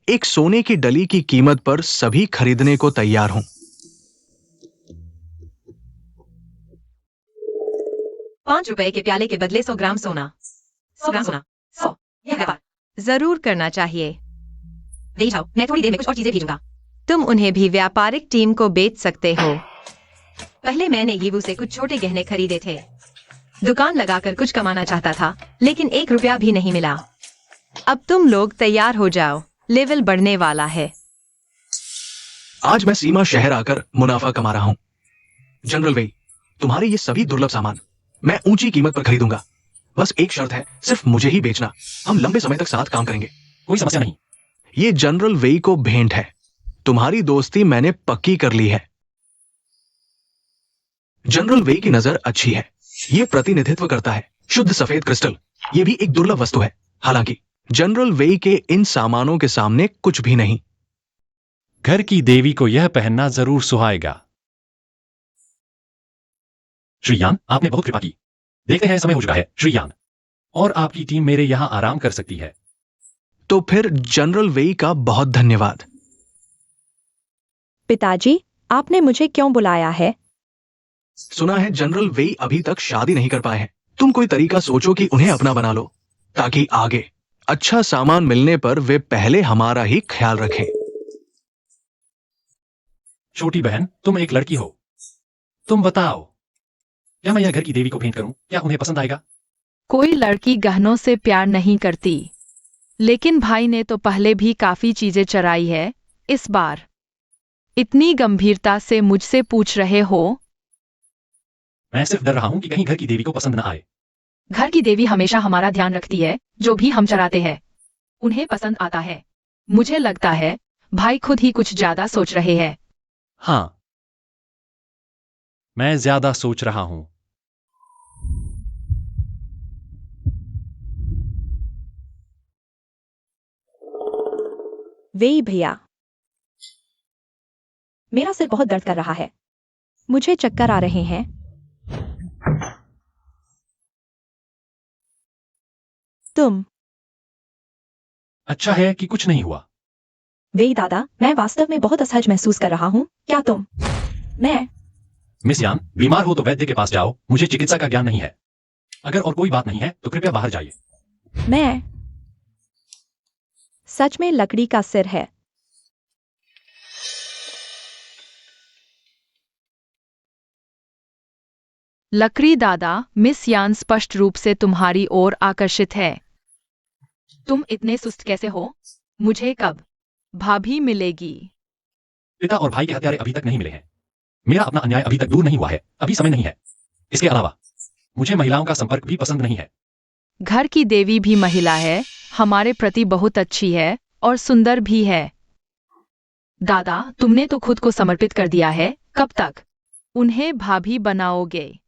एक सोने की डली की कीमत पर सभी खरीदने को तैयार हूं। 5 रुपए के प्याले के बदले 100 ग्राम सोना। 100 ग्राम सोना, 100। यह व्यापार जरूर करना चाहिए। वेइझाओ, मैं थोड़ी देर में कुछ और चीजें भेजूंगा। तुम उन्हें भी व्यापारिक टीम को बेच सकते हो। पहले मैंने यीवू से कुछ छोटे गहने खरीदे थे। दुकान लगाकर कुछ कमाना चाहता था, लेकिन 1 रुपया भी नहीं मिला। अब तुम लोग तैयार हो जाओ, लेवल बढ़ने वाला है। आज मैं सीमा शहर आकर मुनाफा कमा रहा हूं। जनरल वेई, तुम्हारे ये सभी दुर्लभ सामान मैं ऊंची कीमत पर खरीदूंगा। बस एक शर्त है, सिर्फ मुझे ही बेचना। हम लंबे समय तक साथ काम करेंगे। कोई समस्या नहीं। ये जनरल वेई को भेंट है। तुम्हारी दोस्ती मैंने पक्की कर ली है। जनरल वेई की नजर अच्छी है। ये प्रतिनिधित्व करता है शुद्ध सफेद क्रिस्टल। ये भी एक दुर्लभ वस्तु है। हालांकि जनरल वेई के इन सामानों के सामने कुछ भी नहीं। घर की देवी को यह पहनना जरूर सुहाएगा। श्री यान, आपने बहुत कृपा की। देखते हैं समय हो चुका है श्री यान, और आपकी टीम मेरे यहां आराम कर सकती है। तो फिर जनरल वेई का बहुत धन्यवाद। पिताजी, आपने मुझे क्यों बुलाया है? सुना है जनरल वेई अभी तक शादी नहीं कर पाए हैं। तुम कोई तरीका सोचो कि उन्हें अपना बना लो, ताकि आगे अच्छा सामान मिलने पर वे पहले हमारा ही ख्याल रखें। छोटी बहन, तुम एक लड़की हो। तुम बताओ, क्या मैं यह घर की देवी को भेंट करूं? क्या उन्हें पसंद आएगा? कोई लड़की गहनों से प्यार नहीं करती, लेकिन भाई ने तो पहले भी काफी चीजें चराई है। इस बार इतनी गंभीरता से मुझसे पूछ रहे हो? मैं सिर्फ डर रहा हूं कि कहीं घर की देवी को पसंद न आए। घर की देवी हमेशा हमारा ध्यान रखती है, जो भी हम चढ़ाते हैं उन्हें पसंद आता है। मुझे लगता है भाई खुद ही कुछ ज्यादा सोच रहे हैं। हाँ, मैं ज्यादा सोच रहा हूं। वेई भैया, मेरा सिर बहुत दर्द कर रहा है। मुझे चक्कर आ रहे हैं। तुम अच्छा है कि कुछ नहीं हुआ। वेई दादा, मैं वास्तव में बहुत असहज महसूस कर रहा हूँ। क्या तुम? मैं मिस यान, बीमार हो तो वैद्य के पास जाओ। मुझे चिकित्सा का ज्ञान नहीं है। अगर और कोई बात नहीं है तो कृपया बाहर जाइए। मैं सच में लकड़ी का सिर है। लकड़ी दादा, मिस यान स्पष्ट रूप से तुम्हारी ओर आकर्षित है। तुम इतने सुस्त कैसे हो? मुझे कब भाभी मिलेगी? पिता और भाई के हत्यारे अभी तक नहीं मिले हैं। मेरा अपना अन्याय अभी तक दूर नहीं हुआ है। अभी समय नहीं है। इसके अलावा मुझे महिलाओं का संपर्क भी पसंद नहीं है। घर की देवी भी महिला है, हमारे प्रति बहुत अच्छी है और सुंदर भी है। दादा, तुमने तो खुद को समर्पित कर दिया है। कब तक उन्हें भाभी बनाओगे?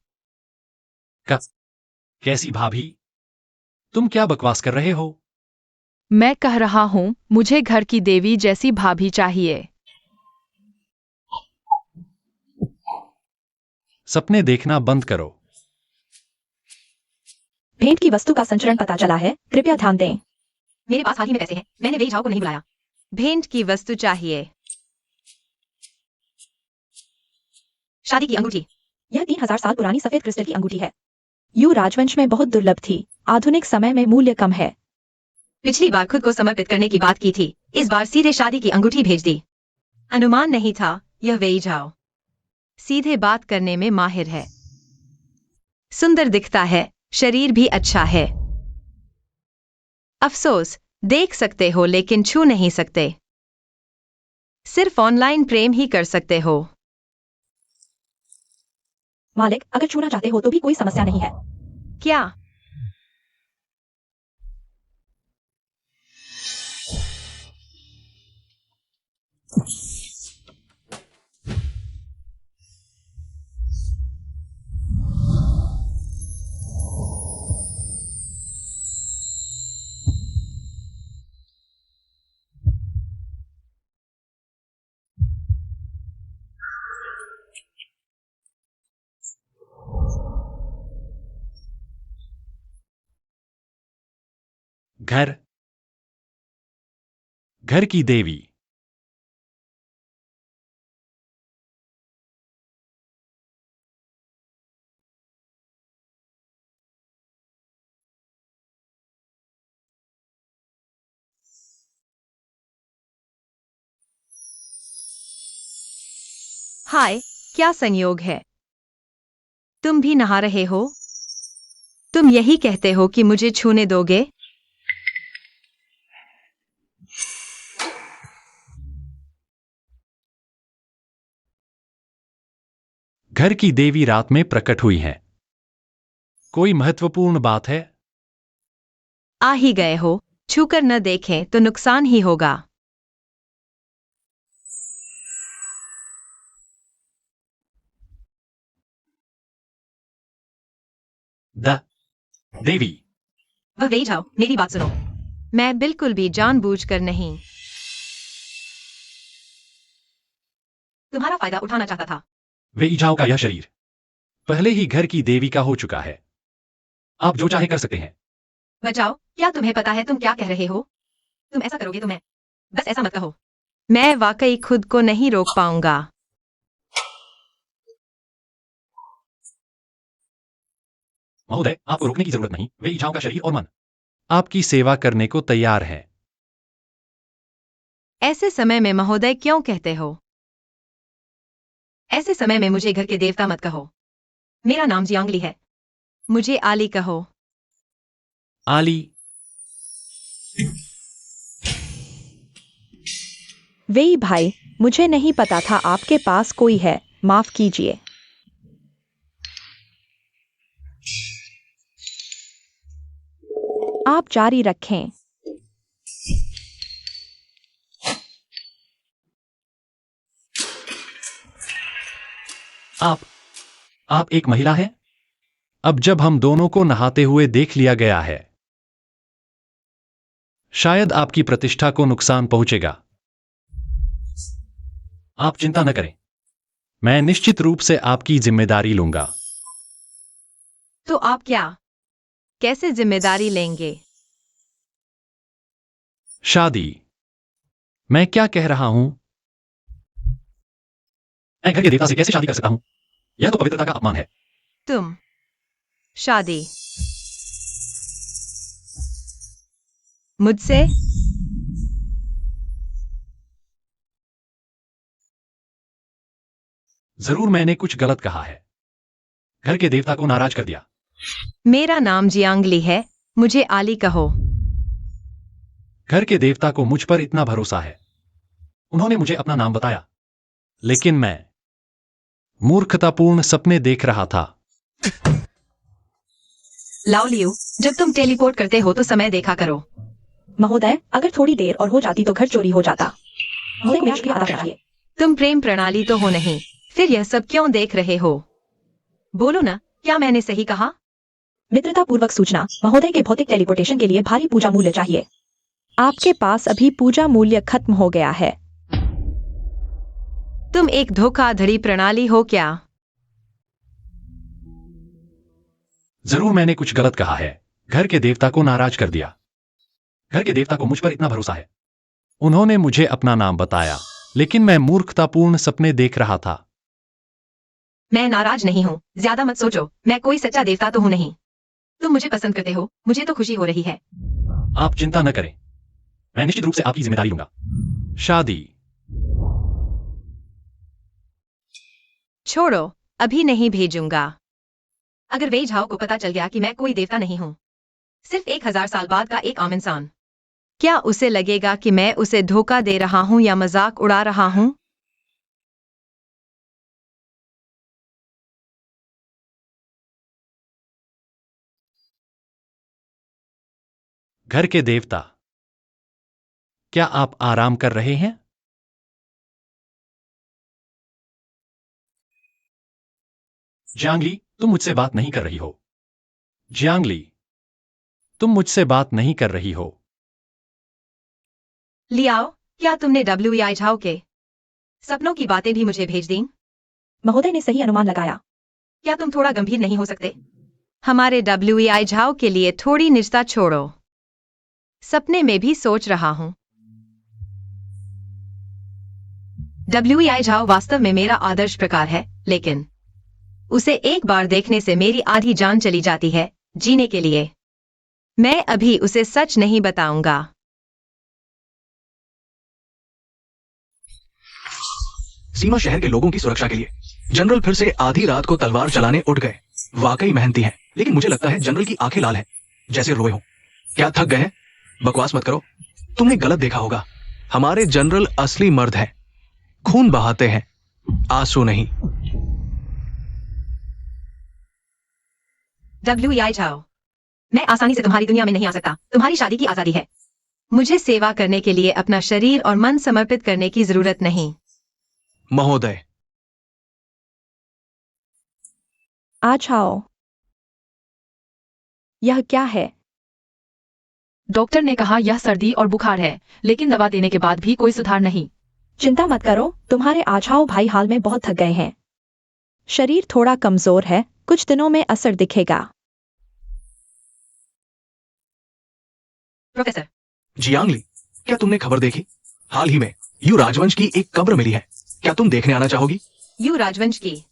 कैसी भाभी? तुम क्या बकवास कर रहे हो? मैं कह रहा हूं, मुझे घर की देवी जैसी भाभी चाहिए। सपने देखना बंद करो। भेंट की वस्तु का संचरण पता चला है। कृपया ध्यान दें। मेरे पास हाल ही में पैसे हैं। मैंने वेई झाओ को नहीं बुलाया। भेंट की वस्तु चाहिए। शादी की अंगूठी। यह 3000 साल पुरानी सफेद क्रिस्टल की अंगूठी है। यू राजवंश में बहुत दुर्लभ थी। आधुनिक समय में मूल्य कम है। पिछली बार खुद को समर्पित करने की बात की थी, इस बार सीधे शादी की अंगूठी भेज दी। अनुमान नहीं था यह वेई झाओ सीधे बात करने में माहिर है। सुंदर दिखता है, शरीर भी अच्छा है। अफसोस, देख सकते हो लेकिन छू नहीं सकते। सिर्फ ऑनलाइन प्रेम ही कर सकते हो। मालिक, अगर छूना चाहते हो तो भी कोई समस्या नहीं है। क्या? घर की देवी। हाय, क्या संयोग है? तुम भी नहा रहे हो? तुम यही कहते हो कि मुझे छूने दोगे? घर की देवी रात में प्रकट हुई हैं। कोई महत्वपूर्ण बात है? आ ही गए हो, छूकर न देखें तो नुकसान ही होगा। द देवी। वह वेई झाओ, मेरी बात सुनो। मैं बिल्कुल भी जानबूझकर नहीं तुम्हारा फायदा उठाना चाहता था। वे इजाओं का यह शरीर पहले ही घर की देवी का हो चुका है। आप जो चाहे कर सकते हैं। बचाओ, क्या तुम्हें पता है तुम क्या कह रहे हो? तुम ऐसा करोगे तो मैं बस ऐसा मत कहो। मैं वाकई खुद को नहीं रोक पाऊंगा। महोदय, आपको रोकने की जरूरत नहीं। वे इजाओं का शरीर और मन आपकी सेवा करने को तैयार है। ऐसे समय में महोदय क्यों कहते हो? ऐसे समय में मुझे घर के देवता मत कहो। मेरा नाम जियांगली है। मुझे आली कहो। आली। वेई भाई, मुझे नहीं पता था आपके पास कोई है। माफ कीजिए। आप जारी रखें। आप एक महिला हैं? अब जब हम दोनों को नहाते हुए देख लिया गया है, शायद आपकी प्रतिष्ठा को नुकसान पहुंचेगा। आप चिंता न करें, मैं निश्चित रूप से आपकी जिम्मेदारी लूंगा। तो आप क्या कैसे जिम्मेदारी लेंगे? शादी। मैं क्या कह रहा हूं? मैं घर के देवता से कैसे शादी कर सकता हूं? यह तो पवित्रता का अपमान है। तुम शादी मुझसे? जरूर मैंने कुछ गलत कहा है। घर के देवता को नाराज कर दिया। मेरा नाम जियांगली है, मुझे आली कहो। घर के देवता को मुझ पर इतना भरोसा है। उन्होंने मुझे अपना नाम बताया, लेकिन मैं मूर्खतापूर्ण सपने देख रहा था। लाओ लियू, जब तुम टेलीपोर्ट करते हो तो समय देखा करो। महोदय, अगर थोड़ी देर और हो जाती तो घर चोरी हो जाता। महोदय को निष्क्रिय आना चाहिए। तुम प्रेम प्रणाली तो हो नहीं, फिर यह सब क्यों देख रहे हो? बोलो ना, क्या मैंने सही कहा? मित्रता पूर्वक सूचना, महोदय के भौतिक टेलीपोर्टेशन के लिए भारी पूजा मूल्य चाहिए। आपके पास अभी पूजा मूल्य खत्म हो गया है। तुम एक धोखाधड़ी प्रणाली हो क्या? जरूर मैंने कुछ गलत कहा है। घर के देवता को नाराज कर दिया। घर के देवता को मुझ पर इतना भरोसा है। उन्होंने मुझे अपना नाम बताया, लेकिन मैं मूर्खतापूर्ण सपने देख रहा था। मैं नाराज नहीं हूँ, ज्यादा मत सोचो, मैं कोई सच्चा देवता तो हूँ नहीं। तुम मुझे पसंद करते हो, मुझे तो खुशी हो रही है। आप चिंता न करें, मैं निश्चित रूप से आपकी जिम्मेदारी लूंगा। शादी। छोड़ो, अभी नहीं भेजूंगा। अगर वेई झाओ को पता चल गया कि मैं कोई देवता नहीं हूँ, सिर्फ 1000 साल बाद का एक आम इंसान, क्या उसे लगेगा कि मैं उसे धोखा दे रहा हूँ या मजाक उड़ा रहा हूँ? घर के देवता, क्या आप आराम कर रहे हैं? जियांगली, तुम मुझसे बात नहीं कर रही हो। जियांगली, तुम मुझसे बात नहीं कर रही हो। लियाओ, क्या तुमने WEI झाओ के सपनों की बातें भी मुझे भेज दी? महोदय ने सही अनुमान लगाया। क्या तुम थोड़ा गंभीर नहीं हो सकते? हमारे WEI झाओ के लिए थोड़ी निजता छोड़ो। सपने में भी सोच रहा हूं। WEI झाओ वास्तव में मेरा आदर्श प्रकार है, लेकिन उसे एक बार देखने से मेरी आधी जान चली जाती है जीने के लिए। मैं अभी उसे सच नहीं बताऊंगा। सीमा शहर के लोगों की सुरक्षा के लिए जनरल फिर से आधी रात को तलवार चलाने उठ गए। वाकई मेहनती हैं, लेकिन मुझे लगता है जनरल की आंखें लाल हैं, जैसे रोए हो। क्या थक गए हैं? बकवास मत करो, तुमने गलत देखा होगा। हमारे जनरल असली मर्द हैं, खून बहाते हैं, आंसू नहीं। WEI झाओ, मैं आसानी से तुम्हारी दुनिया में नहीं आ सकता। तुम्हारी शादी की आजादी है। मुझे सेवा करने के लिए अपना शरीर और मन समर्पित करने की जरूरत नहीं। महोदय, आ जाओ। यह क्या है? डॉक्टर ने कहा यह सर्दी और बुखार है, लेकिन दवा देने के बाद भी कोई सुधार नहीं। चिंता मत करो, तुम्हारे आछाओ भाई हाल में बहुत थक गए हैं। शरीर थोड़ा कमजोर है, कुछ दिनों में असर दिखेगा। प्रोफेसर, जियांगली, क्या तुमने खबर देखी? हाल ही में यू राजवंश की एक कब्र मिली है। क्या तुम देखने आना चाहोगी? यू राजवंश की?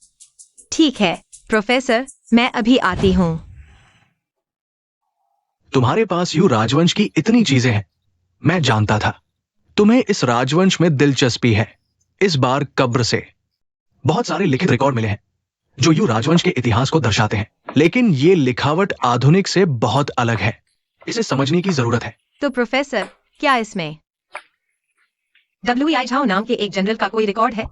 ठीक है प्रोफेसर, मैं अभी आती हूँ। तुम्हारे पास यू राजवंश की इतनी चीजें हैं, मैं जानता था। तुम्हें इस राजवंश में दिलचस्पी है। इस बार कब्र से बहुत सारे लिखित रिकॉर्ड मिले हैं जो यू राजवंश के इतिहास को दर्शाते हैं, लेकिन ये लिखावट आधुनिक से बहुत अलग है। इसे समझने की जरूरत है। तो प्रोफेसर, क्या इसमें WEI झाओ नाम के एक जनरल का कोई रिकॉर्ड है?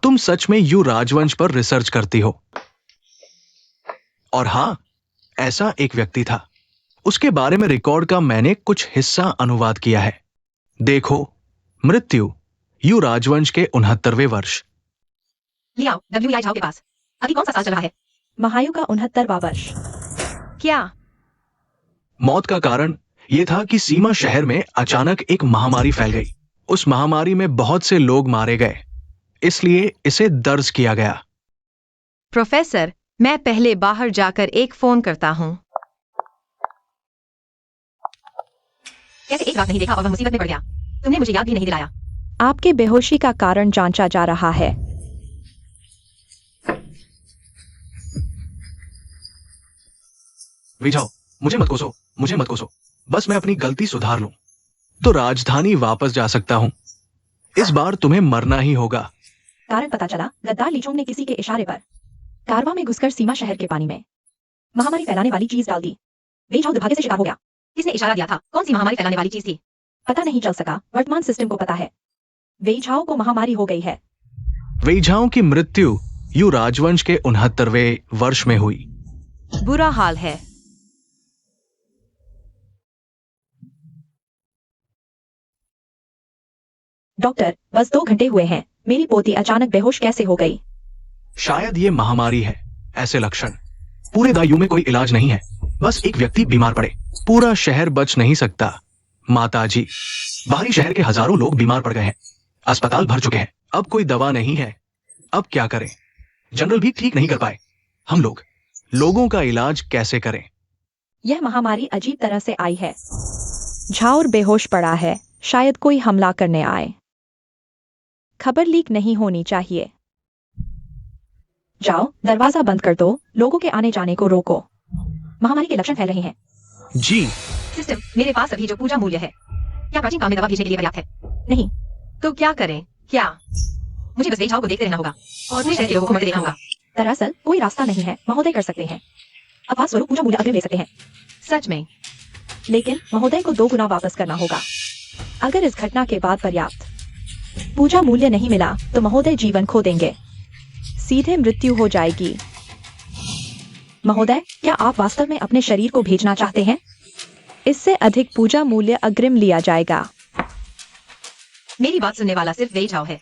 तुम सच में यू राजवंश पर रिसर्च करती हो? और हां, ऐसा एक व्यक्ति था। उसके बारे में रिकॉर्ड का मैंने कुछ हिस्सा अनुवाद किया है। देखो, मृत्यु, यू राजवंश के 69वें वर्ष। ले आओ WEI झाओ के पास। अभी कौन सा साल चल रहा है? महायुग का 69वां वर्ष। क्या? मौत का कारण यह था कि सीमा शहर में अचानक एक महामारी फैल गई। उस महामारी में बहुत से लोग मारे गए, इसलिए इसे दर्ज किया गया। प्रोफेसर, मैं पहले बाहर जाकर एक फोन करता हूँ। कैसे एक रात नहीं देखा और वह मुसीबत में पड़ गया? तुमने मुझे याद भी नहीं दिलाया। आपके बेहोशी का कारण जांचा जा रहा है। विजाओ, मुझे मत कोसो, मुझे मत कोसो। बस मैं अपनी गलती सुधार लूं तो राजधानी वापस जा सकता हूं। इस बार तुम्हें मरना ही होगा। कारण पता चला, गद्दार लीचोंग ने किसी के इशारे पर कारवा में घुसकर सीमा शहर के पानी में महामारी फैलाने वाली चीज डाल दी। वे झाओ दुर्भाग्य से शिकार हो गया। किसने इशारा दिया था? कौन सी महामारी फैलाने वाली चीज थी? पता नहीं चल सका। वर्तमान सिस्टम को पता है वे झाओ को महामारी हो गई है। वेइझाओ की मृत्यु यू राजवंश के 69वें वर्ष में हुई। बुरा हाल है। डॉक्टर, बस 2 घंटे हुए हैं। मेरी पोती अचानक बेहोश कैसे हो गई? शायद ये महामारी है। ऐसे लक्षण पूरे दायु में कोई इलाज नहीं है। बस एक व्यक्ति बीमार पड़े, पूरा शहर बच नहीं सकता। माताजी, बाहरी शहर के हजारों लोग बीमार पड़ गए हैं। अस्पताल भर चुके हैं। अब कोई दवा नहीं है। अब क्या करें? जनरल भी ठीक नहीं कर पाए। हम लोगों का इलाज कैसे करें? यह महामारी अजीब तरह से आई है। झाउर बेहोश पड़ा है, शायद कोई हमला करने आए। खबर लीक नहीं होनी चाहिए। जाओ, दरवाजा बंद कर दो। लोगों के आने जाने को रोको। महामारी के लक्षण फैल रहे हैं। जी। सिस्टम, मेरे पास अभी जो पूजा मूल्य है, क्या प्राचीन काल में दवा भेजने के लिए पर्याप्त है? नहीं, तो क्या करें? क्या? मुझे बस वेइझाओ को देखते रहना होगा और पूरे शहर के लोगों को मरते देखना होगा। दरअसल कोई रास्ता नहीं है। महोदय कर सकते हैं। अपवाद स्वरूप पूजा मूल्य अग्रिम ले सकते हैं, सच में? लेकिन महोदय को 2 गुना वापस करना होगा। अगर इस घटना के बाद पर्याप्त पूजा मूल्य नहीं मिला तो महोदय जीवन खो देंगे। सीधे मृत्यु हो जाएगी। महोदय, क्या आप वास्तव में अपने शरीर को भेजना चाहते हैं? इससे अधिक पूजा मूल्य अग्रिम लिया जाएगा। मेरी बात सुनने वाला सिर्फ वेइझाओ है।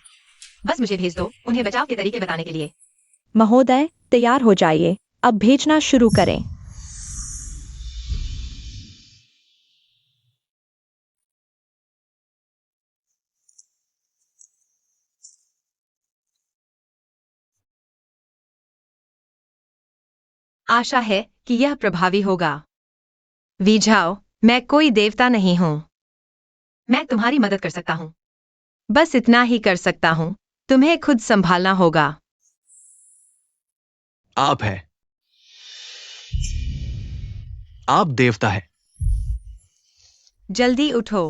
बस मुझे भेज दो, उन्हें बचाव के तरीके बताने के लिए। महोदय, तैयार हो जाइए। अब भेजना शुरू करें। आशा है कि यह प्रभावी होगा। वेइझाओ, मैं कोई देवता नहीं हूँ। मैं तुम्हारी मदद कर सकता हूँ। बस इतना ही कर सकता हूँ। तुम्हें खुद संभालना होगा। आप है। आप देवता है। जल्दी उठो।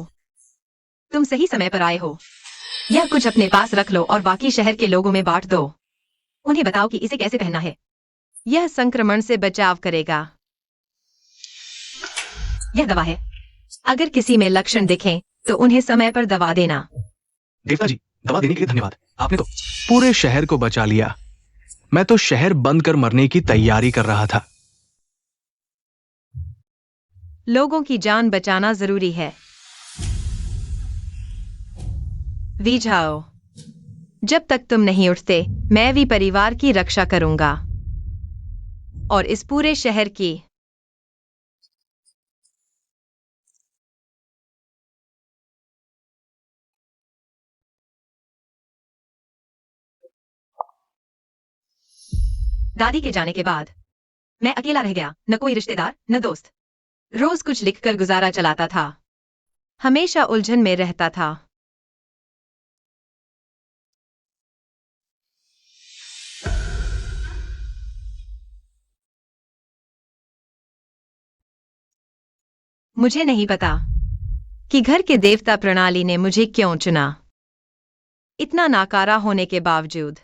तुम सही समय पर आए हो। यह कुछ अपने पास रख लो और बाकी शहर के लोगों में बांट दो। उन्हें बताओ कि इसे कैसे पहनना है। यह संक्रमण से बचाव करेगा। यह दवा है। अगर किसी में लक्षण दिखें तो उन्हें समय पर दवा देना। देवता जी, दवा देने के लिए धन्यवाद। आपने तो पूरे शहर को बचा लिया। मैं तो शहर बंद कर मरने की तैयारी कर रहा था। लोगों की जान बचाना जरूरी है। वेइझाओ, जब तक तुम नहीं उठते, मैं भी परिवार की रक्षा करूंगा और इस पूरे शहर की। दादी के जाने के बाद मैं अकेला रह गया। न कोई रिश्तेदार, न दोस्त। रोज कुछ लिखकर गुजारा चलाता था। हमेशा उलझन में रहता था। मुझे नहीं पता कि घर के देवता प्रणाली ने मुझे क्यों चुना। इतना नाकारा होने के बावजूद।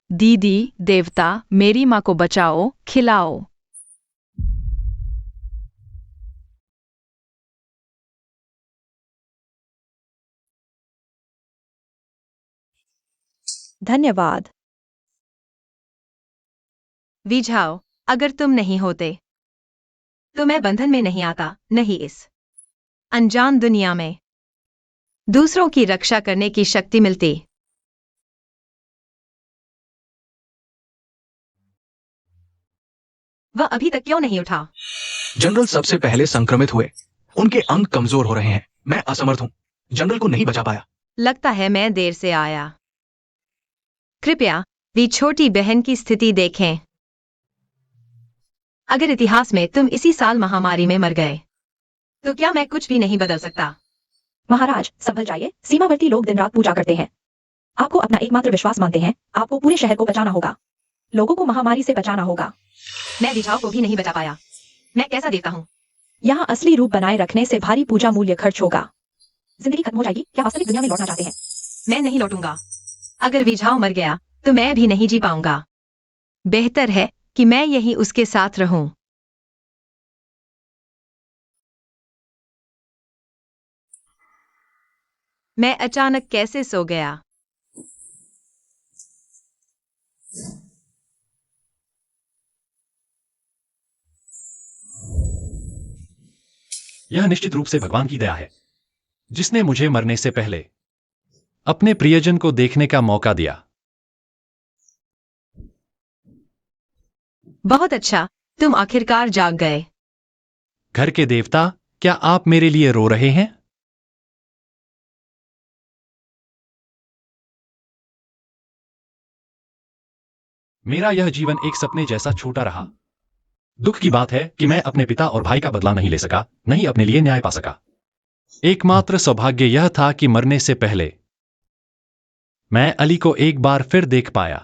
दीदी, देवता, मेरी माँ को बचाओ, खिलाओ। धन्यवाद। विझाओ, अगर तुम नहीं होते तो मैं बंधन में नहीं आता, नहीं इस अनजान दुनिया में दूसरों की रक्षा करने की शक्ति मिलती। वह अभी तक क्यों नहीं उठा? जनरल सबसे पहले संक्रमित हुए। उनके अंग कमजोर हो रहे हैं। मैं असमर्थ हूं। जनरल को नहीं बचा पाया। लगता है मैं देर से आया। कृपया वी छोटी बहन की स्थिति देखें। अगर इतिहास में तुम इसी साल महामारी में मर गए तो क्या मैं कुछ भी नहीं बदल सकता? महाराज, संभल जाइए। सीमावर्ती लोग दिन रात पूजा करते हैं। आपको अपना एकमात्र विश्वास मानते हैं। आपको पूरे शहर को बचाना होगा। लोगों को महामारी से बचाना होगा। मैं विझाओ को भी नहीं बचा पाया। मैं कैसा देवता हूँ? यहाँ असली रूप बनाए रखने से भारी पूजा मूल्य खर्च होगा। जिंदगी खत्म हो जाएगी। क्या वास्तविक दुनिया में लौटना चाहते हैं? मैं नहीं लौटूंगा। अगर विझाओ मर गया तो मैं भी नहीं जी पाऊंगा। बेहतर है कि मैं यही उसके साथ रहूं। मैं अचानक कैसे सो गया? यह निश्चित रूप से भगवान की दया है, जिसने मुझे मरने से पहले अपने प्रियजन को देखने का मौका दिया। बहुत अच्छा, तुम आखिरकार जाग गए। घर के देवता, क्या आप मेरे लिए रो रहे हैं? मेरा यह जीवन एक सपने जैसा छोटा रहा। दुख की बात है कि मैं अपने पिता और भाई का बदला नहीं ले सका, नहीं अपने लिए न्याय पा सका। एकमात्र सौभाग्य यह था कि मरने से पहले मैं अली को एक बार फिर देख पाया।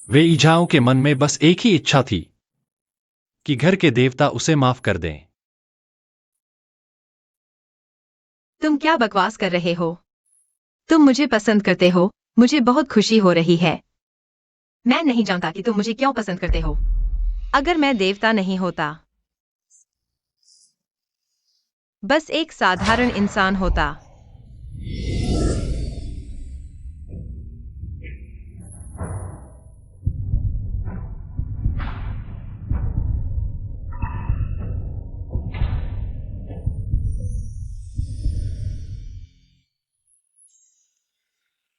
वे ईझाओं के मन में बस एक ही इच्छा थी कि घर के देवता उसे माफ कर दें। तुम क्या बकवास कर रहे हो? तुम मुझे पसंद करते हो। मुझे बहुत खुशी हो रही है। मैं नहीं जानता कि तुम मुझे क्यों पसंद करते हो। अगर मैं देवता नहीं होता, बस एक साधारण इंसान होता।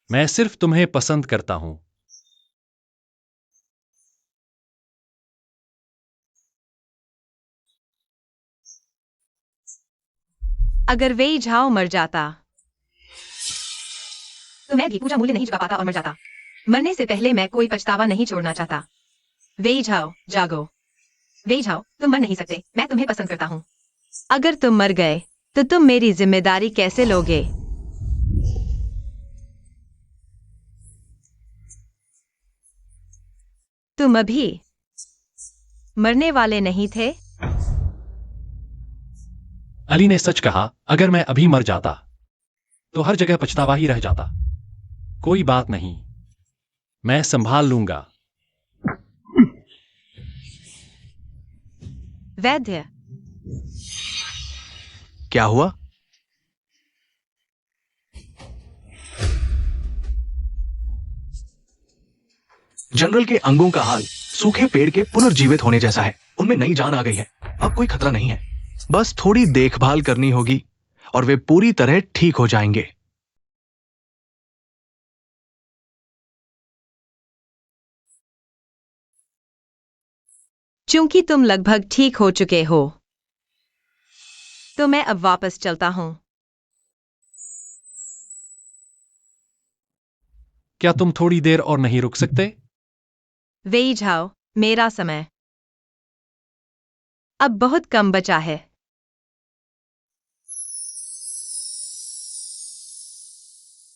मैं सिर्फ तुम्हें पसंद करता हूं। अगर वे झाओ मर जाता तो मैं भी पूजा मूल्य नहीं चुका पाता और मर जाता। मरने से पहले मैं कोई पछतावा नहीं छोड़ना चाहता। वे झाओ, जागो। वे झाओ, तुम मर नहीं सकते। मैं तुम्हें पसंद करता हूं। अगर तुम मर गए तो तुम मेरी जिम्मेदारी कैसे लोगे? तुम अभी मरने वाले नहीं थे। अली ने सच कहा, अगर मैं अभी मर जाता तो हर जगह पछतावा ही रह जाता। कोई बात नहीं, मैं संभाल लूंगा। वैद्य, क्या हुआ? जनरल के अंगों का हाल सूखे पेड़ के पुनर्जीवित होने जैसा है। उनमें नई जान आ गई है। अब कोई खतरा नहीं है। बस थोड़ी देखभाल करनी होगी और वे पूरी तरह ठीक हो जाएंगे। चूंकि तुम लगभग ठीक हो चुके हो तो मैं अब वापस चलता हूं। क्या तुम थोड़ी देर और नहीं रुक सकते? वे जाओ, मेरा समय अब बहुत कम बचा है।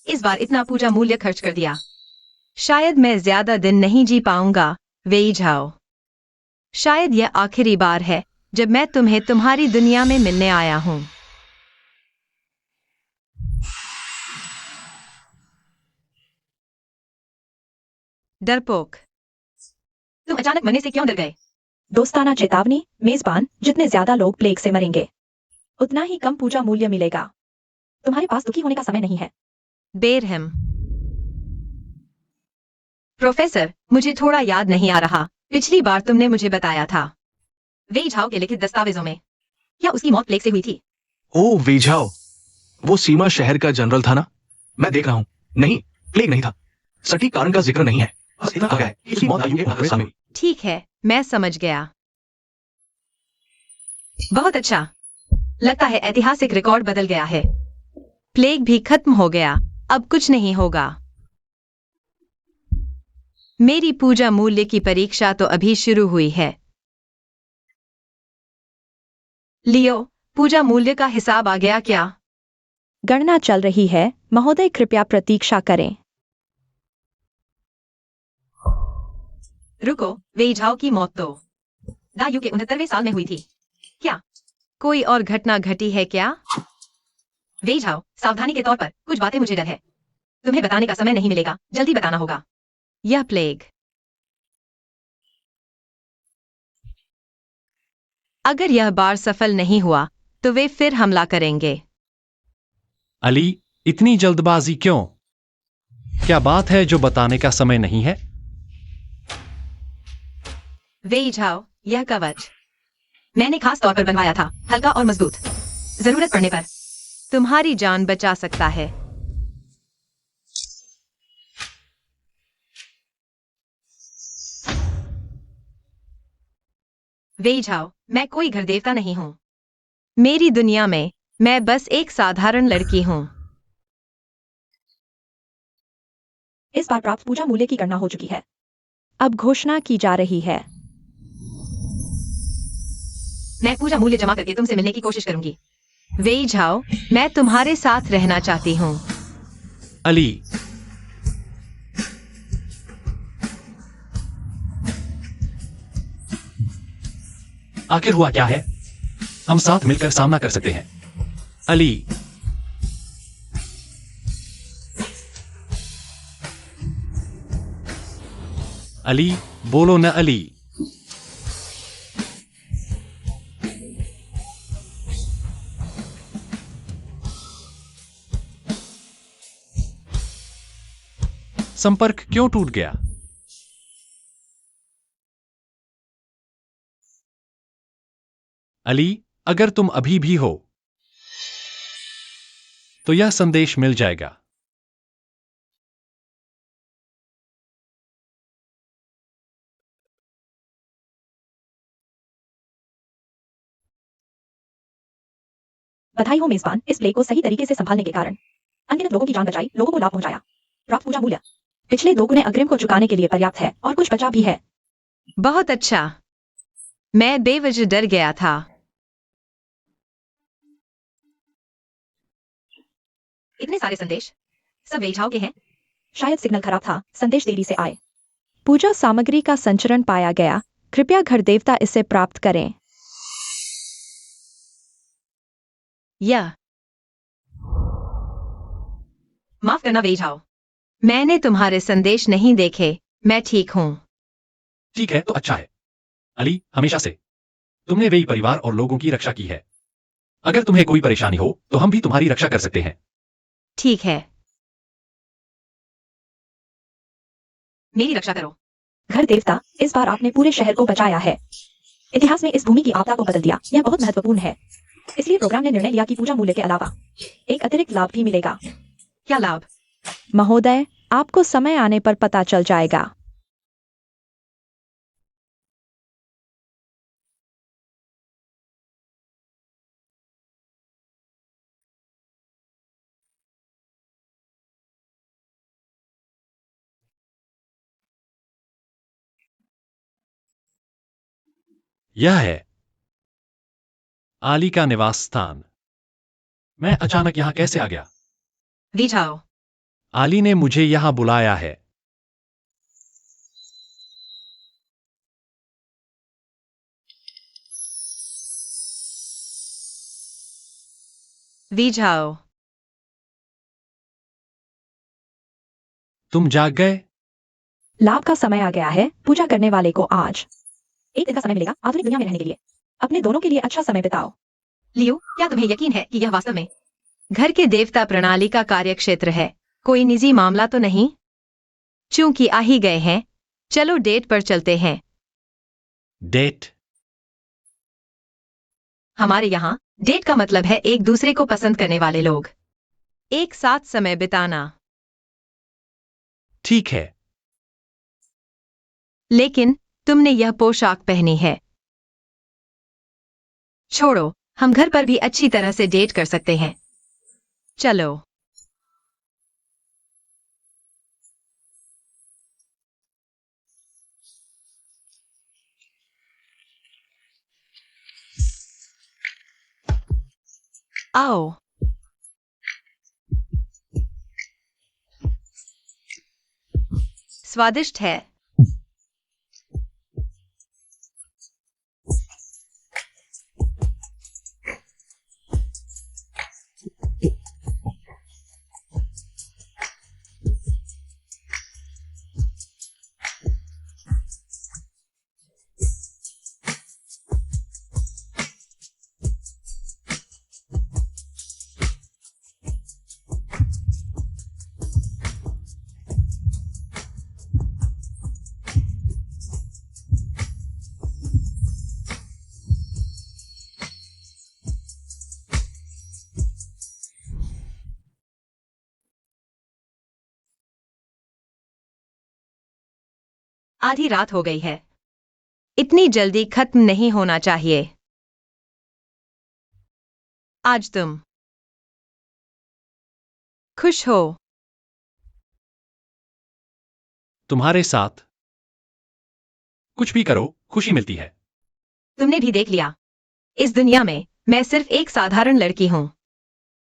इस बार इतना पूजा मूल्य खर्च कर दिया। शायद मैं ज्यादा दिन नहीं जी पाऊंगा। वे जाओ, शायद यह आखिरी बार है जब मैं तुम्हें तुम्हारी दुनिया में मिलने आया हूं। डरपोक, तुम अचानक मरने से क्यों डर गए? दोस्ताना चेतावनी, मेजबान, जितने ज्यादा लोग प्लेग से मरेंगे उतना ही कम पूजा मूल्य मिलेगा। तुम्हारे पास दुखी होने का समय नहीं है। बेरहम। प्रोफेसर, मुझे थोड़ा याद नहीं आ रहा। पिछली बार तुमने मुझे बताया था वेई झाओ के लिखित दस्तावेजों में। क्या उसकी मौत प्लेग से हुई थी? ओ वीझाओ, वो सीमा शहर का जनरल था ना? मैं देख रहा हूँ। नहीं, प्लेग नहीं था। सटीक कारण का जिक्र नहीं है। बस इतना कहा है कि उसकी मौत आयु के 19 साल में हुई। ठीक है, मैं समझ गया। बहुत अच्छा। लगता है ऐतिहासिक रिकॉर्ड बदल गया है। प्लेग भी खत्म हो गया। अब कुछ नहीं होगा। मेरी पूजा मूल्य की परीक्षा तो अभी शुरू हुई है। लियो, पूजा मूल्य का हिसाब आ गया क्या? गणना चल रही है, महोदय कृपया प्रतीक्षा करें। रुको, वेई झाओ की मौत तो दायु के 69वें साल में हुई थी। क्या कोई और घटना घटी है क्या? वेई झाओ, सावधानी के तौर पर कुछ बातें मुझे डर है। तुम्हें बताने का समय नहीं मिलेगा, जल्दी बताना होगा। यह प्लेग अगर यह बार सफल नहीं हुआ तो वे फिर हमला करेंगे। अली, इतनी जल्दबाजी क्यों? क्या बात है जो बताने का समय नहीं है? वेई झाओ, यह कवच मैंने खास तौर पर बनवाया था, हल्का और मजबूत। जरूरत पड़ने पर तुम्हारी जान बचा सकता है। वेई झाओ, मैं कोई घर देवता नहीं हूं। मेरी दुनिया में मैं बस एक साधारण लड़की हूं। इस बार प्राप्त पूजा मूल्य की गणना हो चुकी है। अब घोषणा की जा रही है। मैं पूजा मूल्य जमा करके तुमसे मिलने की कोशिश करूंगी। वेई झाओ, मैं तुम्हारे साथ रहना चाहती हूँ। अली, आखिर हुआ क्या है? हम साथ मिलकर सामना कर सकते हैं। अली, अली, बोलो न अली। संपर्क क्यों टूट गया? अली, अगर तुम अभी भी हो तो यह संदेश मिल जाएगा। बधाई हो मेजबान, इस प्लेग को सही तरीके से संभालने के कारण अनगिनत लोगों की जान बचाई, लोगों को लाभ पहुंचाया। प्राप्त पूजा मूल्य पिछले 2 गुने अग्रिम को चुकाने के लिए पर्याप्त है और कुछ बचा भी है। बहुत अच्छा। मैं बेवजह डर गया था। इतने सारे संदेश सब वेई झाओ के हैं। शायद सिग्नल खराब था, संदेश देरी से आए। पूजा सामग्री का संचरण पाया गया। कृपया घर देवता इसे प्राप्त करें। यह माफ करना वेई झाओ, मैंने तुम्हारे संदेश नहीं देखे। मैं ठीक हूँ। ठीक है तो अच्छा है। अली, हमेशा से तुमने वेई परिवार और लोगों की रक्षा की है। अगर तुम्हें कोई परेशानी हो तो हम भी तुम्हारी रक्षा कर सकते हैं। ठीक है, मेरी रक्षा करो। घर देवता, इस बार आपने पूरे शहर को बचाया है। इतिहास में इस भूमि की आपदा को बदल दिया। यह बहुत महत्वपूर्ण है। इसलिए प्रोग्राम ने निर्णय लिया कि पूजा मूल्य के अलावा एक अतिरिक्त लाभ भी मिलेगा। क्या लाभ? महोदय, आपको समय आने पर पता चल जाएगा। यह है आली का निवास स्थान। मैं अचानक यहां कैसे आ गया? वेई झाओ, आली ने मुझे यहां बुलाया है। वेई झाओ, तुम जाग गए? लाभ का समय आ गया है। पूजा करने वाले को आज 1 दिन का समय मिलेगा आधुनिक दुनिया में रहने के लिए। अपने दोनों के लिए अच्छा समय बिताओ। लियो, क्या तुम्हें यकीन है कि यह वास्तव में घर के देवता प्रणाली का कार्यक्षेत्र है, कोई निजी मामला तो नहीं? चूंकि आ ही गए हैं, चलो डेट पर चलते हैं। डेट? हमारे यहाँ डेट का मतलब है एक दूसरे को पसंद करने वाले लोग एक साथ समय बिताना। ठीक है। लेकिन तुमने यह पोशाक पहनी है। छोड़ो, हम घर पर भी अच्छी तरह से डेट कर सकते हैं। चलो। आओ। स्वादिष्ट है। आधी रात हो गई है, इतनी जल्दी खत्म नहीं होना चाहिए। आज तुम खुश हो? तुम्हारे साथ कुछ भी करो, खुशी मिलती है। तुमने भी देख लिया, इस दुनिया में मैं सिर्फ एक साधारण लड़की हूं।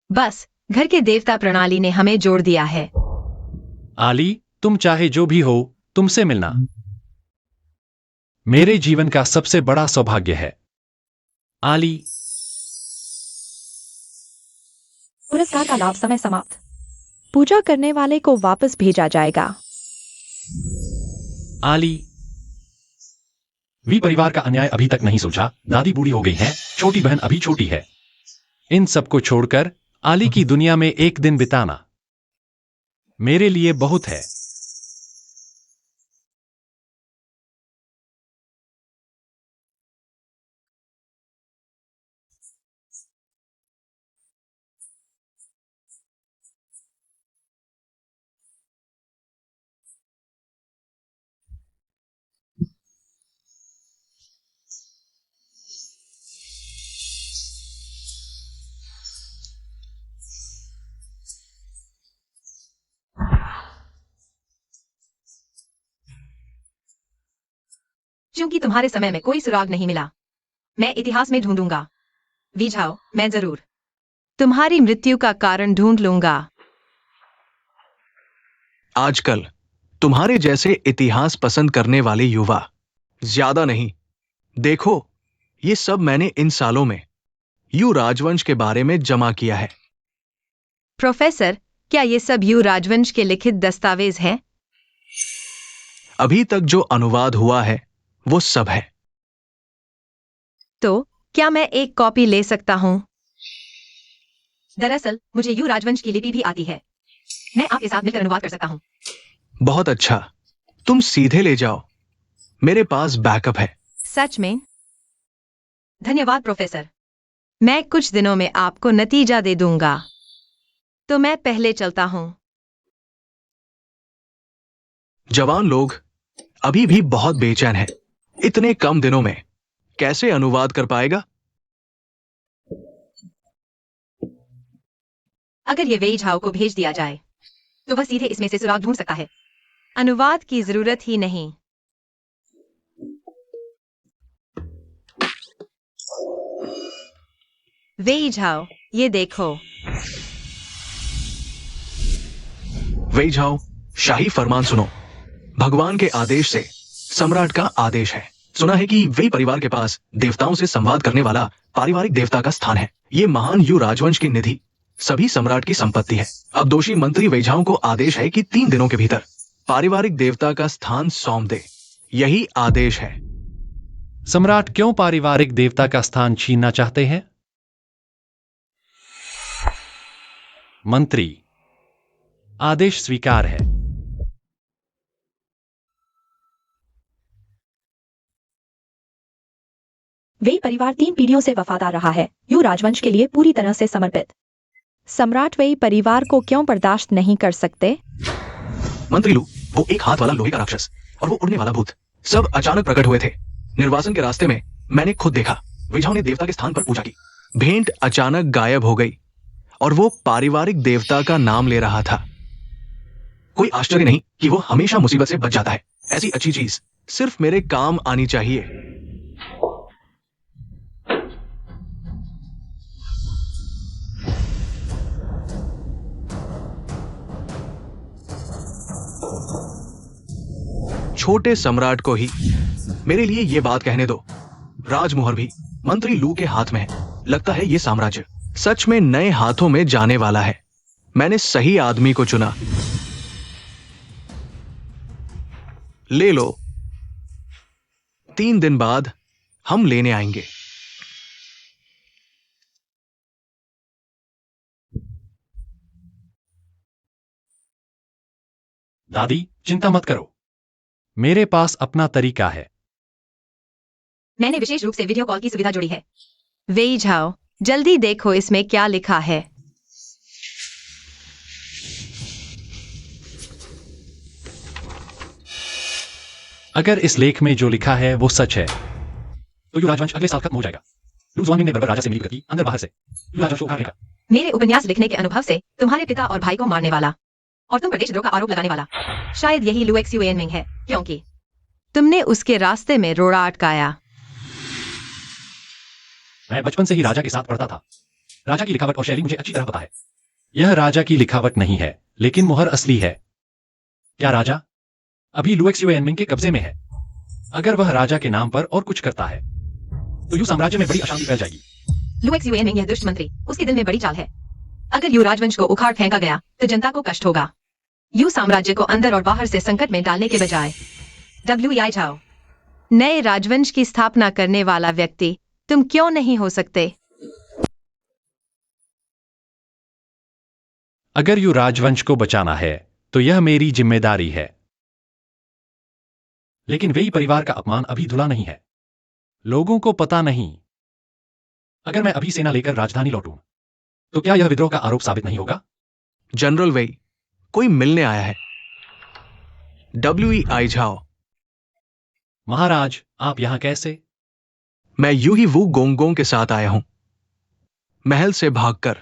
बस घर के देवता प्रणाली ने हमें जोड़ दिया है। आली, तुम चाहे जो भी हो, तुमसे मिलना मेरे जीवन का सबसे बड़ा सौभाग्य है। आली। पुरस्कार का लाभ समय समाप्त। पूजा करने वाले को वापस भेजा जाएगा। आली। वी परिवार का अन्याय अभी तक नहीं सुलझा। दादी बूढ़ी हो गई है, छोटी बहन अभी छोटी है। इन सबको छोड़कर आली की दुनिया में एक दिन बिताना मेरे लिए बहुत है। क्योंकि तुम्हारे समय में कोई सुराग नहीं मिला, मैं इतिहास में ढूंढूंगा। विझाओ, मैं जरूर तुम्हारी मृत्यु का कारण ढूंढ लूंगा। आजकल तुम्हारे जैसे इतिहास पसंद करने वाले युवा ज्यादा नहीं। देखो, ये सब मैंने इन सालों में यू राजवंश के बारे में जमा किया है। प्रोफेसर, क्या ये सब यू राजवंश के लिखित दस्तावेज हैं? अभी तक जो अनुवाद हुआ है वो सब है। तो क्या मैं एक कॉपी ले सकता हूं? दरअसल मुझे यू राजवंश की लिपि भी आती है, मैं आपके साथ मिलकर अनुवाद कर सकता हूं। बहुत अच्छा, तुम सीधे ले जाओ, मेरे पास बैकअप है। सच में? धन्यवाद प्रोफेसर, मैं कुछ दिनों में आपको नतीजा दे दूंगा। तो मैं पहले चलता हूं। जवान लोग अभी भी बहुत बेचैन हैं। इतने कम दिनों में कैसे अनुवाद कर पाएगा? अगर ये वेई झाओ को भेज दिया जाए तो वह सीधे इसमें से सुराग ढूंढ सकता है। अनुवाद की जरूरत ही नहीं। वेई झाओ, ये देखो। वेई झाओ, शाही फरमान सुनो। भगवान के आदेश से सम्राट का आदेश है। सुना है कि वेई परिवार के पास देवताओं से संवाद करने वाला पारिवारिक देवता का स्थान है। ये महान यू राजवंश की निधि सभी सम्राट की संपत्ति है। अब दोषी मंत्री वेई झाओ को आदेश है कि 3 दिनों के भीतर पारिवारिक देवता का स्थान सौंप दे। यही आदेश है। सम्राट क्यों पारिवारिक देवता का स्थान छीनना चाहते हैं? मंत्री, आदेश स्वीकार है। वेई परिवार 3 पीढ़ियों से वफादार रहा है, यू राजवंश के लिए पूरी तरह से समर्पित। सम्राट वेई परिवार को क्यों बर्दाश्त नहीं कर सकते? मंत्री लू, वो एक हाथ वाला लोहे का राक्षस और वो उड़ने वाला भूत सब अचानक प्रकट हुए थे। निर्वासन के रास्ते में मैंने खुद देखा, विझाओ ने देवता के स्थान पर पूजा की। भेंट अचानक गायब हो गई और वो पारिवारिक देवता का नाम ले रहा था। कोई आश्चर्य नहीं कि वो हमेशा मुसीबत से बच जाता है। ऐसी अच्छी चीज सिर्फ मेरे काम आनी चाहिए। छोटे सम्राट को ही मेरे लिए ये बात कहने दो। राजमुहर भी मंत्री लू के हाथ में है। लगता है ये साम्राज्य सच में नए हाथों में जाने वाला है। मैंने सही आदमी को चुना। ले लो, 3 दिन बाद हम लेने आएंगे। दादी, चिंता मत करो, मेरे पास अपना तरीका है। मैंने विशेष रूप से वीडियो कॉल की सुविधा जोड़ी है। वेई झाओ, जल्दी देखो इसमें क्या लिखा है। अगर इस लेख में जो लिखा है वो सच है तो यू राजवंश अगले साल खत्म हो जाएगा। लू ज़ुआनमिंग ने बर्बर राजा से मिली की अंदर बाहर से यू राजवंश को उखाड़ने का। मेरे उपन्यास लिखने के अनुभव से तुम्हारे पिता और भाई को मारने वाला और तुम पर देशद्रोह का आरोप लगाने वाला, शायद यही लू एक्सुएनमिंग है, क्योंकि तुमने उसके रास्ते में रोड़ा अटकाया। मैं बचपन से ही राजा के साथ पढ़ता था। राजा की लिखावट और शैली मुझे अच्छी तरह पता है। यह राजा की लिखावट नहीं है, लेकिन मुहर असली है। क्या राजा अभी लू एक्सुएनमिंग के कब्जे में है? अगर वह राजा के नाम पर और कुछ करता है तो यू साम्राज्य में बड़ी अशांति फैल जाएगी। लू एक्सुएनमिंग यह दुष्ट मंत्री, उसके दिल में बड़ी चाल है। अगर यू राजवंश को उखाड़ फेंका गया तो जनता को कष्ट होगा। यू साम्राज्य को अंदर और बाहर से संकट में डालने के बजाय WEI झाओ, नए राजवंश की स्थापना करने वाला व्यक्ति तुम क्यों नहीं हो सकते? अगर यू राजवंश को बचाना है तो यह मेरी जिम्मेदारी है। लेकिन वेई परिवार का अपमान अभी धुला नहीं है। लोगों को पता नहीं। अगर मैं अभी सेना लेकर राजधानी लौटूं तो क्या यह विद्रोह का आरोप साबित नहीं होगा? जनरल वेई, कोई मिलने आया है। WEI Zhao. महाराज, आप यहां कैसे? मैं यूं ही वू गोंगोंग के साथ आया हूं, महल से भागकर।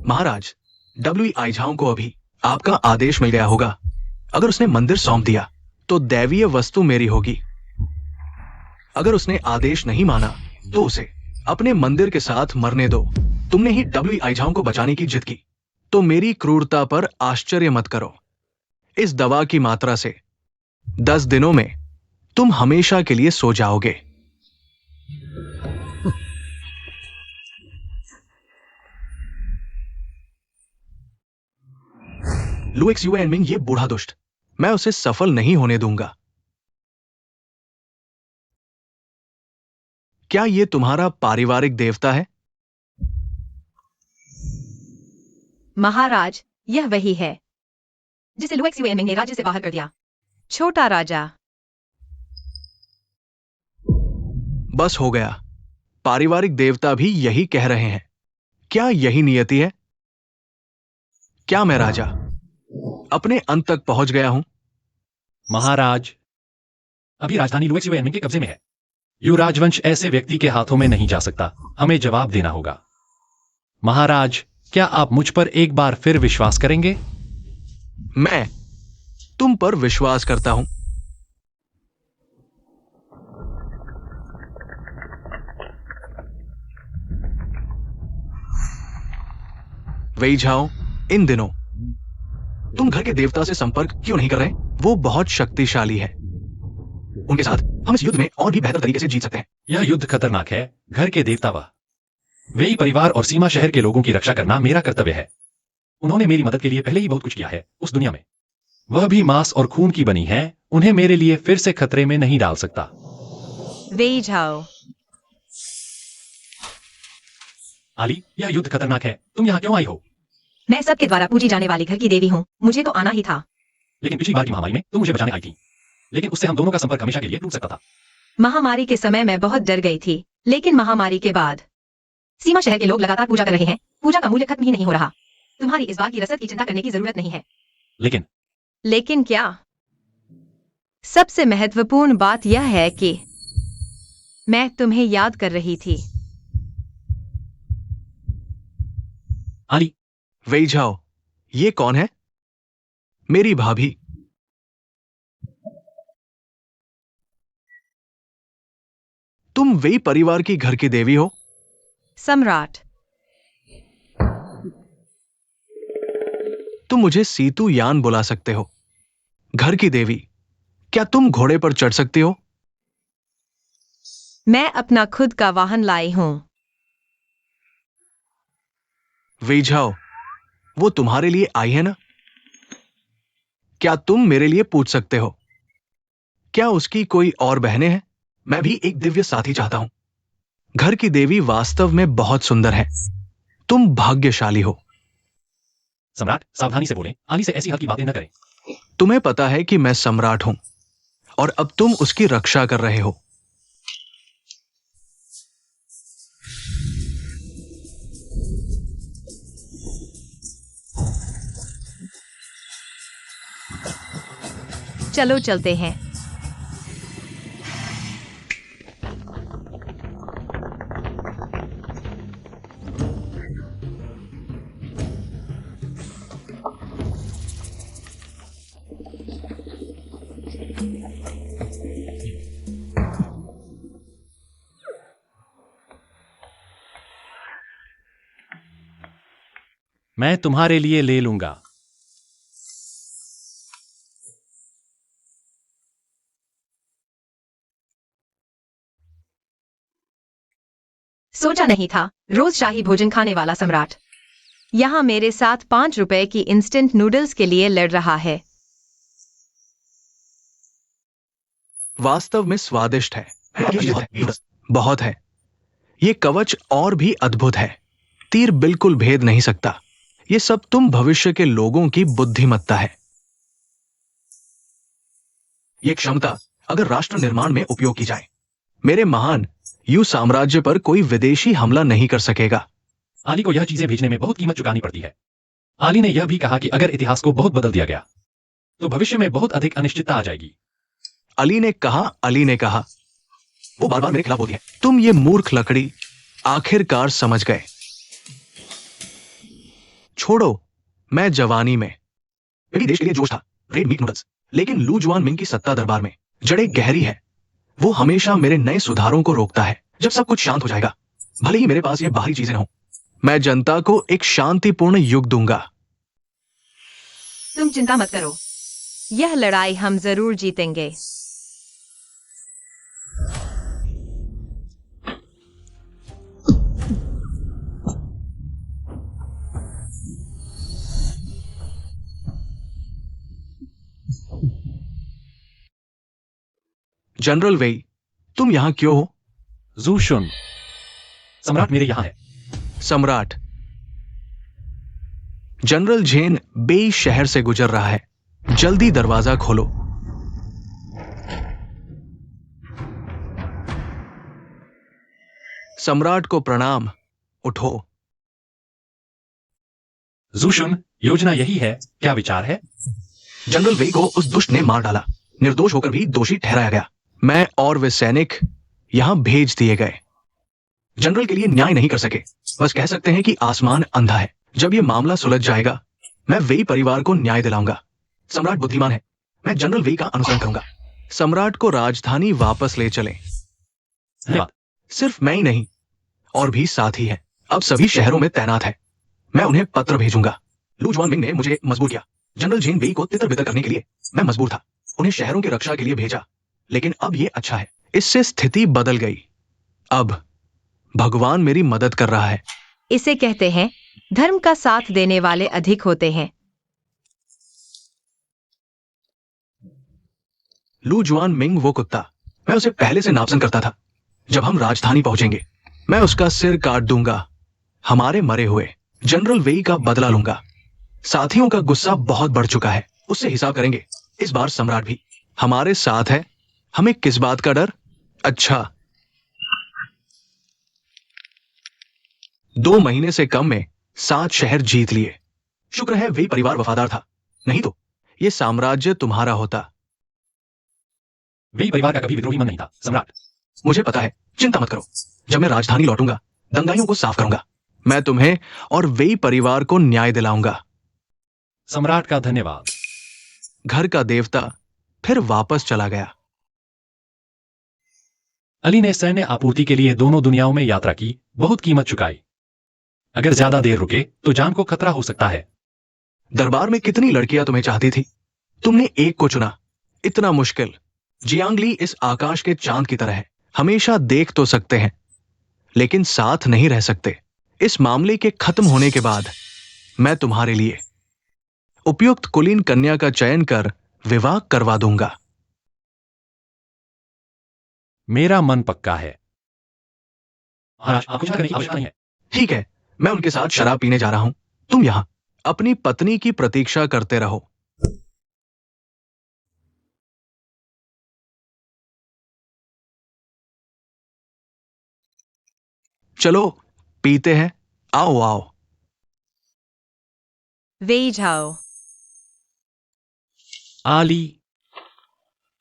महाराज, WEI झाओ को अभी आपका आदेश मिल गया होगा। अगर उसने मंदिर सौंप दिया तो दैवीय वस्तु मेरी होगी। अगर उसने आदेश नहीं माना तो उसे अपने मंदिर के साथ मरने दो। तुमने ही WEI झाओ को बचाने की जिद की, तो मेरी क्रूरता पर आश्चर्य मत करो। इस दवा की मात्रा से 10 दिनों में तुम हमेशा के लिए सो जाओगे। लू एक्सुएनमिंग ये बूढ़ा दुष्ट, मैं उसे सफल नहीं होने दूंगा। क्या ये तुम्हारा पारिवारिक देवता है? महाराज, यह वही है जिसे लू एक्सुएनमिंग ने राज्य से बाहर कर दिया। छोटा राजा, बस हो गया। पारिवारिक देवता भी यही कह रहे हैं। क्या यही नियति है? क्या मैं राजा अपने अंत तक पहुंच गया हूं? महाराज, अभी राजधानी लू एक्सुएनमिंग के कब्जे में है। यू राजवंश ऐसे व्यक्ति के हाथों में नहीं जा सकता। हमें जवाब देना होगा। महाराज, क्या आप मुझ पर एक बार फिर विश्वास करेंगे? मैं तुम पर विश्वास करता हूं। वेई झाओ, इन दिनों तुम घर के देवता से संपर्क क्यों नहीं कर रहे? वो बहुत शक्तिशाली है। उनके साथ हम इस युद्ध में और भी बेहतर तरीके से जीत सकते हैं। यह युद्ध खतरनाक है। घर के देवता वह वेई परिवार और सीमा शहर के लोगों की रक्षा करना मेरा कर्तव्य है। उन्होंने मेरी मदद के लिए पहले ही बहुत कुछ किया है उस दुनिया में। वह भी मांस और खून की बनी है। उन्हें मेरे लिए फिर से खतरे में नहीं डाल सकता। वेई झाओ, आली, यह युद्ध खतरनाक है। तुम यहां क्यों आई हो? मैं सबके द्वारा पूजी जाने वाली घर की देवी हूँ, मुझे तो आना ही था। लेकिन पिछली बार की महामारी में तुम मुझे बचाने आई थी, लेकिन उससे हम दोनों का संपर्क हमेशा के लिए टूट सकता था। महामारी के समय मैं बहुत डर गई थी, लेकिन महामारी के बाद सीमा शहर के लोग लगातार पूजा कर रहे हैं। पूजा का मूल्य खत्म ही नहीं हो रहा। तुम्हारी इस बार की रसद की चिंता करने की जरूरत नहीं है। लेकिन क्या? सबसे महत्वपूर्ण बात यह है कि मैं तुम्हें याद कर रही थी। आली, वेई झाओ, ये कौन है? मेरी भाभी। तुम वेई परिवार की घर की देवी हो? सम्राट, तुम मुझे सीतू यान बुला सकते हो। घर की देवी, क्या तुम घोड़े पर चढ़ सकती हो? मैं अपना खुद का वाहन लाई हूं। वेई झाओ, वो तुम्हारे लिए आई है ना? क्या तुम मेरे लिए पूछ सकते हो? क्या उसकी कोई और बहनें हैं? मैं भी एक दिव्य साथी चाहता हूं। घर की देवी वास्तव में बहुत सुंदर है। तुम भाग्यशाली हो। सम्राट, सावधानी से बोलें, आली से ऐसी हल्की बातें न करें। तुम्हें पता है कि मैं सम्राट हूं और अब तुम उसकी रक्षा कर रहे हो। चलो चलते हैं। मैं तुम्हारे लिए ले लूंगा। सोचा नहीं था, रोज शाही भोजन खाने वाला सम्राट यहाँ मेरे साथ 5 रुपए की इंस्टेंट नूडल्स के लिए लड़ रहा है। वास्तव में स्वादिष्ट है। बहुत है। ये कवच और भी अद्भुत है। तीर बिल्कुल भेद नहीं सकता। ये सब तुम भविष्य के लोगों की बुद्धिमत्ता है। ये क्षमता अगर राष्ट्र निर्माण में उपयोग की जाए, मेरे महान यू साम्राज्य पर कोई विदेशी हमला नहीं कर सकेगा। आली को यह चीजें भेजने में बहुत कीमत चुकानी पड़ती है। आली ने यह भी कहा कि अगर इतिहास को बहुत बदल दिया गया तो भविष्य में बहुत अधिक अनिश्चितता आ जाएगी। अली ने कहा। वो बार बार मेरे खिलाफ बोलती है। तुम ये मूर्ख लकड़ी आखिरकार समझ गए। छोड़ो, मैं जवानी में मेरी देश के लिए जोश था, रेड मीट नूडल्स, लेकिन लू जुआन मिंग की सत्ता दरबार में जड़ें गहरी है। वो हमेशा मेरे नए सुधारों को रोकता है। जब सब कुछ शांत हो जाएगा, भले ही मेरे पास ये बाहरी चीजें न हो, मैं जनता को एक शांतिपूर्ण युग दूंगा। तुम चिंता मत करो। यह लड़ाई हम जरूर जीतेंगे। जनरल वेई, तुम यहां क्यों हो? जू शुन, सम्राट मेरे यहां है। सम्राट, जनरल झेन बेई शहर से गुजर रहा है। जल्दी दरवाजा खोलो। सम्राट को प्रणाम। उठो। जू शुन, योजना यही है, क्या विचार है? जनरल वेई को उस दुष्ट ने मार डाला। निर्दोष होकर भी दोषी ठहराया गया। मैं और वे सैनिक यहां भेज दिए गए। जनरल के लिए न्याय नहीं कर सके, बस कह सकते हैं कि आसमान अंधा है। जब यह मामला सुलझ जाएगा, मैं वेई परिवार को न्याय दिलाऊंगा। सम्राट बुद्धिमान है, मैं जनरल वेई का अनुसरण करूंगा। सम्राट को राजधानी वापस ले चलें। धन्यवाद। सिर्फ मैं ही नहीं, और भी साथी हैं। अब सभी शहरों में तैनात है। मैं उन्हें पत्र भेजूंगा। लू जुआन मिंग ने मुझे मजबूर किया। जनरल झेन वेई को तितर बितर करने के लिए मैं मजबूर था। उन्हें शहरों की रक्षा के लिए भेजा, लेकिन अब यह अच्छा है। इससे स्थिति बदल गई। अब भगवान मेरी मदद कर रहा है। इसे कहते हैं धर्म का साथ देने वाले अधिक होते हैं। लू जुआन मिंग वो कुत्ता, मैं उसे पहले से नापसंद करता था। जब हम राजधानी पहुंचेंगे, मैं उसका सिर काट दूंगा। हमारे मरे हुए जनरल वेई का बदला लूंगा। साथियों का गुस्सा बहुत बढ़ चुका है, उससे हिसाब करेंगे। इस बार सम्राट भी हमारे साथ है। हमें किस बात का डर? अच्छा, 2 महीने से कम में 7 शहर जीत लिए। शुक्र है वे परिवार वफादार था, नहीं तो ये साम्राज्य तुम्हारा होता। वे परिवार का कभी विद्रोही मन नहीं था, सम्राट। मुझे पता है, चिंता मत करो। जब मैं राजधानी लौटूंगा, दंगाइयों को साफ करूंगा। मैं तुम्हें और वे परिवार को न्याय दिलाऊंगा। सम्राट का धन्यवाद। घर का देवता फिर वापस चला गया। अली ने सैन्य आपूर्ति के लिए दोनों दुनियाओं में यात्रा की, बहुत कीमत चुकाई। अगर ज्यादा देर रुके तो जान को खतरा हो सकता है। दरबार में कितनी लड़कियां तुम्हें चाहती थी, तुमने एक को चुना। इतना मुश्किल? जियांगली इस आकाश के चांद की तरह है। हमेशा देख तो सकते हैं, लेकिन साथ नहीं रह सकते। इस मामले के खत्म होने के बाद मैं तुम्हारे लिए उपयुक्त कुलीन कन्या का चयन कर विवाह करवा दूंगा। मेरा मन पक्का है। महाराज, आपको चिंता करने की आवश्यकता नहीं है। ठीक है, मैं उनके साथ शराब पीने जा रहा हूं। तुम यहां अपनी पत्नी की प्रतीक्षा करते रहो। चलो पीते हैं, आओ आओ। वेई जाओ। आली,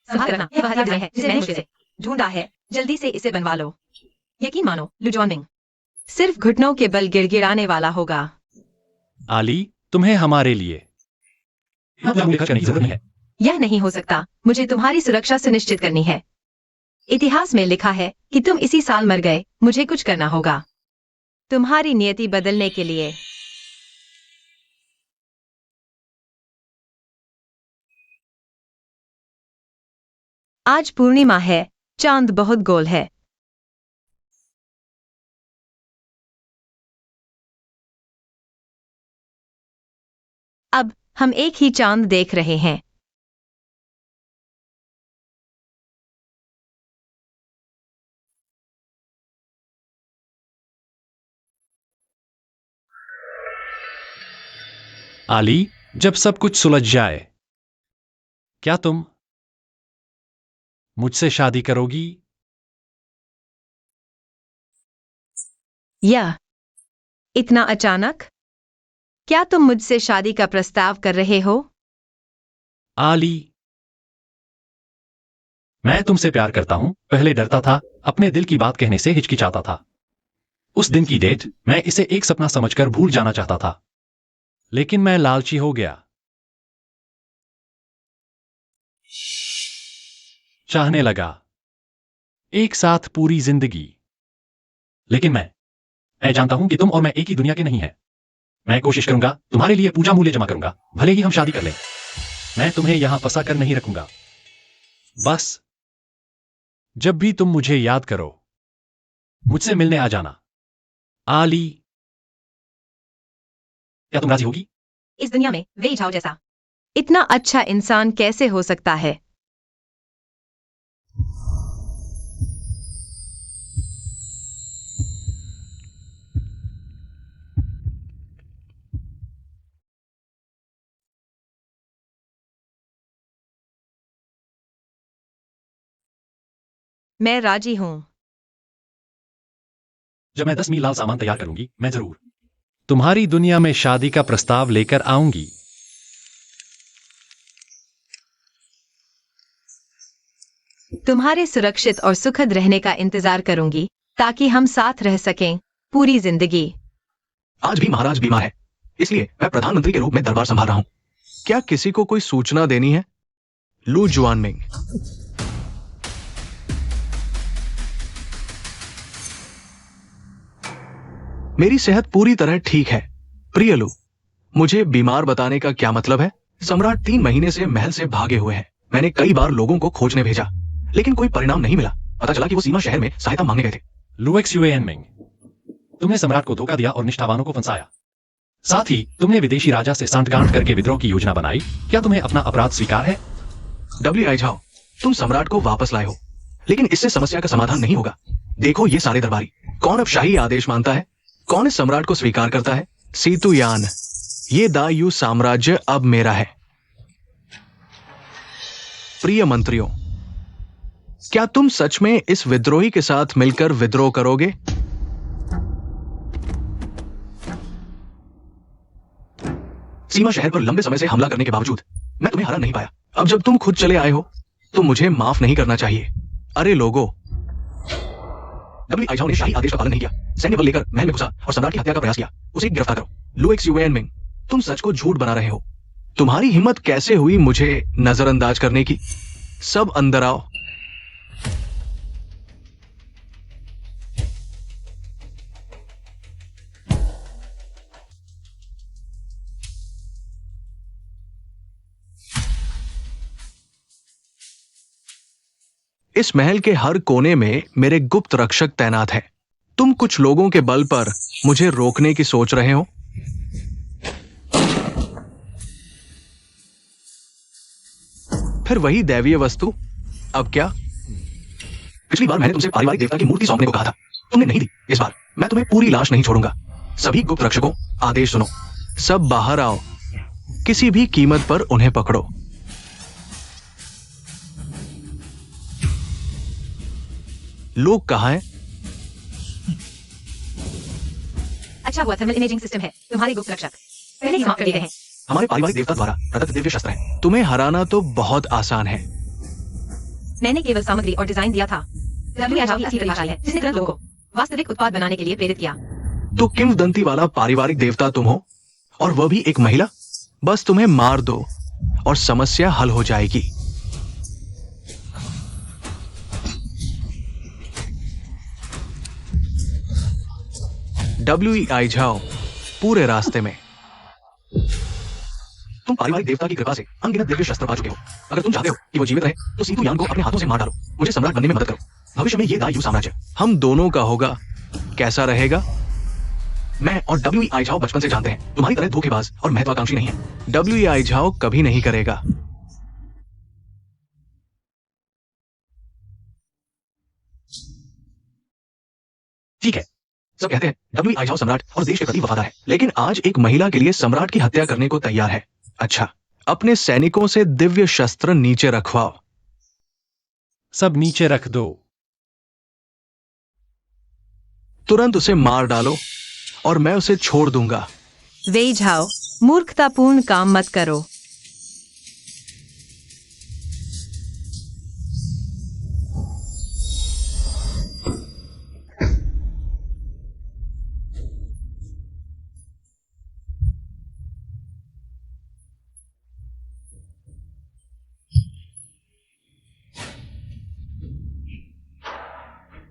संभाल करना, ये वह डिजाइन है जिसे मैंने मुश्किल से ढूंढा है। जल्दी से इसे बनवा लो। यकीन मानो, लुजॉनिंग सिर्फ घुटनों के बल गिड़गिड़ाने वाला होगा। आली, तुम्हें हमारे लिए इतना खर्च करने की जरूरत नहीं है। यह नहीं हो सकता। मुझे तुम्हारी सुरक्षा सुनिश्चित करनी है। इतिहास में लिखा है कि तुम इसी साल मर गए। मुझे कुछ करना होगा तुम्हारी नियति बदलने के लिए। आज पूर्णिमा है, चांद बहुत गोल है। अब हम एक ही चांद देख रहे हैं। आली, जब सब कुछ सुलझ जाए, क्या तुम मुझसे शादी करोगी? यह इतना अचानक? क्या तुम मुझसे शादी का प्रस्ताव कर रहे हो? आली, मैं तुमसे प्यार करता हूं। पहले डरता था, अपने दिल की बात कहने से हिचकिचाता था। उस दिन की डेट मैं इसे एक सपना समझकर भूल जाना चाहता था, लेकिन मैं लालची हो गया। चाहने लगा एक साथ पूरी जिंदगी। लेकिन मैं जानता हूं कि तुम और मैं एक ही दुनिया के नहीं हैं। मैं कोशिश करूंगा, तुम्हारे लिए पूजा मूल्य जमा करूंगा, भले ही हम शादी कर लें। मैं तुम्हें यहां फंसा कर नहीं रखूंगा। बस जब भी तुम मुझे याद करो, मुझसे मिलने आ जाना। आली, क्या तुम राजी होगी? इस दुनिया में वे जाओ जैसा इतना अच्छा इंसान कैसे हो सकता है? मैं राजी हूं। जब मैं 10 मील लाल सामान तैयार करूंगी, मैं जरूर तुम्हारी दुनिया में शादी का प्रस्ताव लेकर आऊंगी। तुम्हारे सुरक्षित और सुखद रहने का इंतजार करूंगी, ताकि हम साथ रह सकें पूरी जिंदगी। आज भी महाराज बीमार है, इसलिए मैं प्रधानमंत्री के रूप में दरबार संभाल रहा हूं। क्या किसी को कोई सूचना देनी है? लू जुआनमिंग। मेरी सेहत पूरी तरह ठीक है। प्रिय लू, मुझे बीमार बताने का क्या मतलब है? सम्राट 3 महीने से महल से भागे हुए हैं। मैंने कई बार लोगों को खोजने भेजा, लेकिन कोई परिणाम नहीं मिला। पता चला कि वो सीमा शहर में सहायता मांगने गए थे। लुएक्सुएनमिंग, तुमने सम्राट को धोखा दिया और निष्ठावानों को फंसाया। साथ ही तुमने विदेशी राजा से सांठगांठ करके विद्रोह की योजना बनाई। क्या तुम्हें अपना अपराध स्वीकार है? डब्ल्यू आई झाओ, तुम सम्राट को वापस लाए हो, लेकिन इससे समस्या का समाधान नहीं होगा। देखो ये सारे दरबारी, कौन अब शाही आदेश मानता है? कौन इस सम्राट को स्वीकार करता है? सीतुयान, ये दायु साम्राज्य अब मेरा है। प्रिय मंत्रियों, क्या तुम सच में इस विद्रोही के साथ मिलकर विद्रोह करोगे? सीमा शहर पर लंबे समय से हमला करने के बावजूद मैं तुम्हें हरा नहीं पाया। अब जब तुम खुद चले आए हो तो मुझे माफ नहीं करना चाहिए। अरे लोगों, डब्ल्यू आइजाओ ने शाही आदेश का पालन नहीं किया, सैन्य बल लेकर महल में घुसा और सम्राट की हत्या का प्रयास किया। उसे गिरफ्तार करो। लुई एक्सुएनमिंग, तुम सच को झूठ बना रहे हो। तुम्हारी हिम्मत कैसे हुई मुझे नजरअंदाज करने की? सब अंदर आओ। इस महल के हर कोने में मेरे गुप्त रक्षक तैनात हैं। तुम कुछ लोगों के बल पर मुझे रोकने की सोच रहे हो। फिर वही दैवीय वस्तु। अब क्या? पिछली बार मैंने तुमसे पारिवारिक देवता की मूर्ति सौंपने को कहा था, तुमने नहीं दी। इस बार मैं तुम्हें पूरी लाश नहीं छोड़ूंगा। सभी गुप्त रक्षकों, आदेश सुनो। सब बाहर आओ। किसी भी कीमत पर उन्हें पकड़ो। लोग कहाँ हैं? अच्छा हुआ थर्मल इमेजिंग सिस्टम है। तुम्हारे गुप्त रक्षक पहले ही समाप्त कर दिए हैं। हमारे पारिवारिक देवता द्वारा प्रदत्त दिव्य शस्त्र हैं। तुम्हें हराना तो बहुत आसान है। मैंने केवल सामग्री और डिजाइन दिया था। डब्ल्यू आइजाओ की असली परिभाषा है जिसने तुरंत लोगों को वास्तविक उत्पाद बनाने के लिए प्रेरित किया। तो किंवदंती वाला पारिवारिक देवता तुम हो, और वह भी एक महिला। बस तुम्हें मार दो और समस्या हल हो जाएगी। डब्ल्यू आइजाओ पूरे रास्ते में। तुम पारिवारिक देवता की कृपा से अनगिनत दिव्य शस्त्र पा चुके हो। अगर तुम चाहते हो कि वो जीवित रहे तो सीतू यान को अपने हाथों से मार डालो। मुझे सम्राट बनने में मदद करो। भविष्य में ये दायु साम्राज्य हम दोनों का होगा। कैसा रहेगा? मैं और डब्ल्यू आइजाओ बचपन से जानते हैं, तुम्हारी तरह धोखेबाज और महत्वाकांक्षी नहीं है। डब्ल्यू आइजाओ कभी नहीं करेगा। ठीक है, सब कहते हैं डब्ल्यू आइजाओ सम्राट और देश के प्रति वफादार है, लेकिन आज एक महिला के लिए सम्राट की हत्या करने को तैयार है। अच्छा, अपने सैनिकों से दिव्य शस्त्र नीचे रखवाओ। सब नीचे रख दो। तुरंत उसे मार डालो और मैं उसे छोड़ दूंगा। वे जाओ, मूर्खतापूर्ण काम मत करो।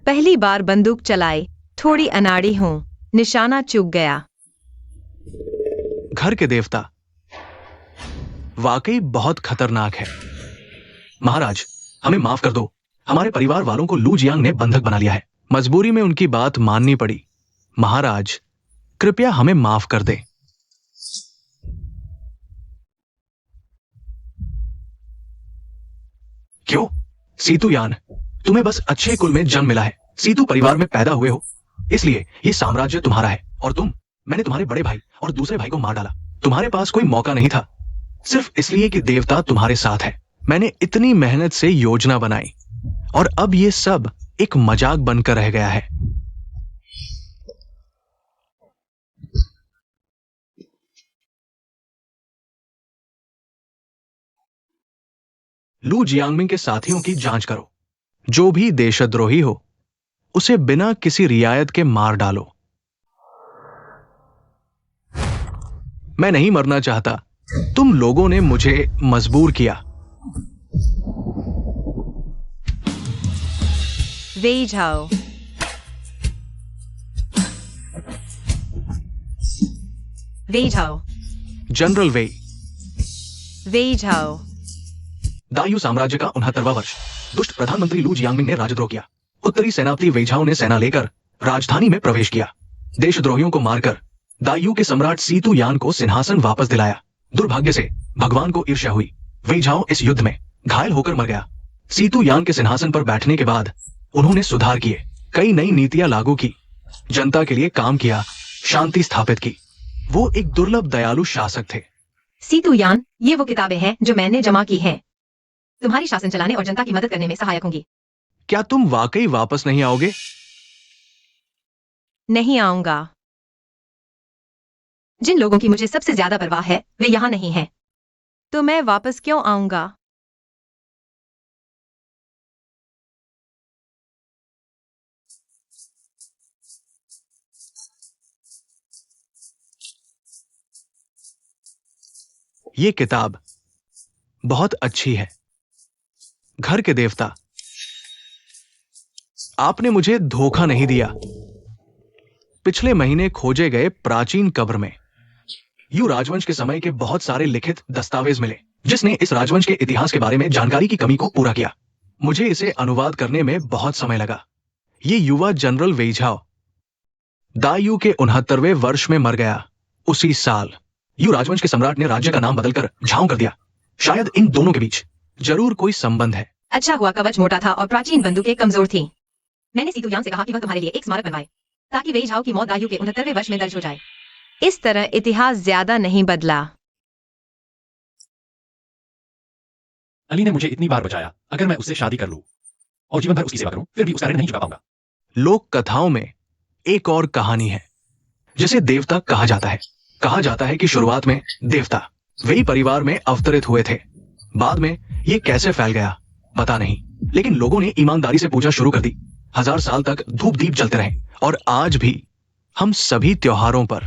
पहली बार बंदूक चलाई, थोड़ी अनाड़ी हूं, निशाना चूक गया। घर के देवता वाकई बहुत खतरनाक है। महाराज, हमें माफ कर दो। हमारे परिवार वालों को लू जियांग ने बंधक बना लिया है। मजबूरी में उनकी बात माननी पड़ी। महाराज, कृपया हमें माफ कर दें। क्यों? सीतू यान, तुम्हें बस अच्छे कुल में जन्म मिला है। सीतू परिवार में पैदा हुए हो, इसलिए ये साम्राज्य तुम्हारा है। और मैंने तुम्हारे बड़े भाई और दूसरे भाई को मार डाला। तुम्हारे पास कोई मौका नहीं था, सिर्फ इसलिए कि देवता तुम्हारे साथ है। मैंने इतनी मेहनत से योजना बनाई और अब ये सब एक मजाक बनकर रह गया है। लू जियांगमिंग के साथियों की जांच करो। जो भी देशद्रोही हो उसे बिना किसी रियायत के मार डालो। मैं नहीं मरना चाहता। तुम लोगों ने मुझे मजबूर किया। वे जाओ। वे जाओ। जनरल वेई। वे जाओ। दायु साम्राज्य का 69वां वर्ष। दुष्ट प्रधानमंत्री लू जियांगमिंग ने राजद्रोह किया। उत्तरी सेनापति वेइझाओ ने सेना लेकर राजधानी में प्रवेश किया। देशद्रोहियों को मारकर दायु के सम्राट सीतू यान को सिंहासन वापस दिलाया। दुर्भाग्य से भगवान को ईर्ष्या हुई। वेइझाओ इस युद्ध में घायल होकर मर गया। सीतू यान के सिंहासन पर बैठने के बाद उन्होंने सुधार किए, कई नई नीतियां लागू की, जनता के लिए काम किया, शांति स्थापित की। वो एक दुर्लभ दयालु शासक थे। सीतू यान, ये वो किताबें हैं जो मैंने जमा की हैं। तुम्हारी शासन चलाने और जनता की मदद करने में सहायक होंगी। क्या तुम वाकई वापस नहीं आओगे? नहीं आऊंगा। जिन लोगों की मुझे सबसे ज्यादा परवाह है वे यहाँ नहीं हैं। तो मैं वापस क्यों आऊंगा? ये किताब बहुत अच्छी है। घर के देवता, आपने मुझे धोखा नहीं दिया। पिछले महीने खोजे गए प्राचीन कब्र में यू राजवंश के समय के बहुत सारे लिखित दस्तावेज मिले, जिसने इस राजवंश के इतिहास के बारे में जानकारी की कमी को पूरा किया। मुझे इसे अनुवाद करने में बहुत समय लगा। ये युवा जनरल वेइझाओ दायू के 69वें वर्ष में मर गया। उसी साल यू राजवंश के सम्राट ने राज्य का नाम बदलकर झाओ कर दिया। शायद इन दोनों के बीच जरूर कोई संबंध है। अच्छा हुआ कवच मोटा था और प्राचीन बंदूकें कमजोर थीं। मैंने सीतुयान से कहा कि वह तुम्हारे लिए एक स्मारक बनवाए, ताकि वेई झाओ की मौत दायू के 69वें वर्ष में दर्ज हो जाए। इस तरह इतिहास ज्यादा नहीं बदला। अली ने मुझे इतनी बार बचाया। अगर मैं उससे शादी कर लूं और जीवन भर उसकी सेवा करूं, फिर भी उसका ऋण नहीं चुका पाऊंगा। लोक कथाओं में एक और कहानी है जिसे देवता कहा जाता है। कहा जाता है कि शुरुआत में देवता वेई परिवार में अवतरित हुए थे। बाद में ये कैसे फैल गया पता नहीं, लेकिन लोगों ने ईमानदारी से पूजा शुरू कर दी। 1000 साल तक धूप दीप जलते रहे और आज भी हम सभी त्योहारों पर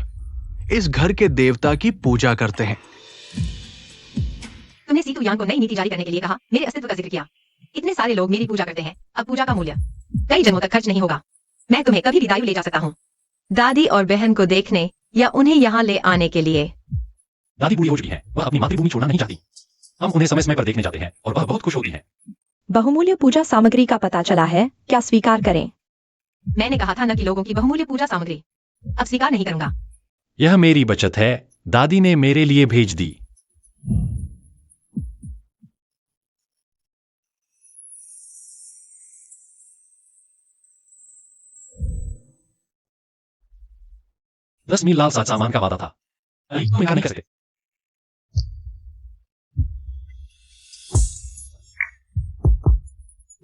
इस घर के देवता की पूजा करते हैं। तुमने सीतुयान को नई नीति जारी करने के लिए कहा, मेरे अस्तित्व का जिक्र किया। इतने सारे लोग मेरी पूजा करते हैं, अब पूजा का मूल्य कई जन्मों तक खर्च नहीं होगा। मैं तुम्हें कभी भी दायू ले जा सकता हूँ, दादी और बहन को देखने या उन्हें यहाँ ले आने के लिए। दादी बूढ़ी हो चुकी है, वह अपनी मातृभूमि छोड़ना नहीं चाहती। हम उन्हें समय समय पर देखने जाते हैं और वह बहुत खुश होती है। बहुमूल्य पूजा सामग्री का पता चला है, क्या स्वीकार करें? मैंने कहा था न कि लोगों की बहुमूल्य पूजा सामग्री। अब स्वीकार नहीं करूंगा। यह मेरी बचत है, दादी ने मेरे लिए भेज दी। $10 मील लाल साज सामान का वादा था। अली, तुम इनकार नहीं कर सकते।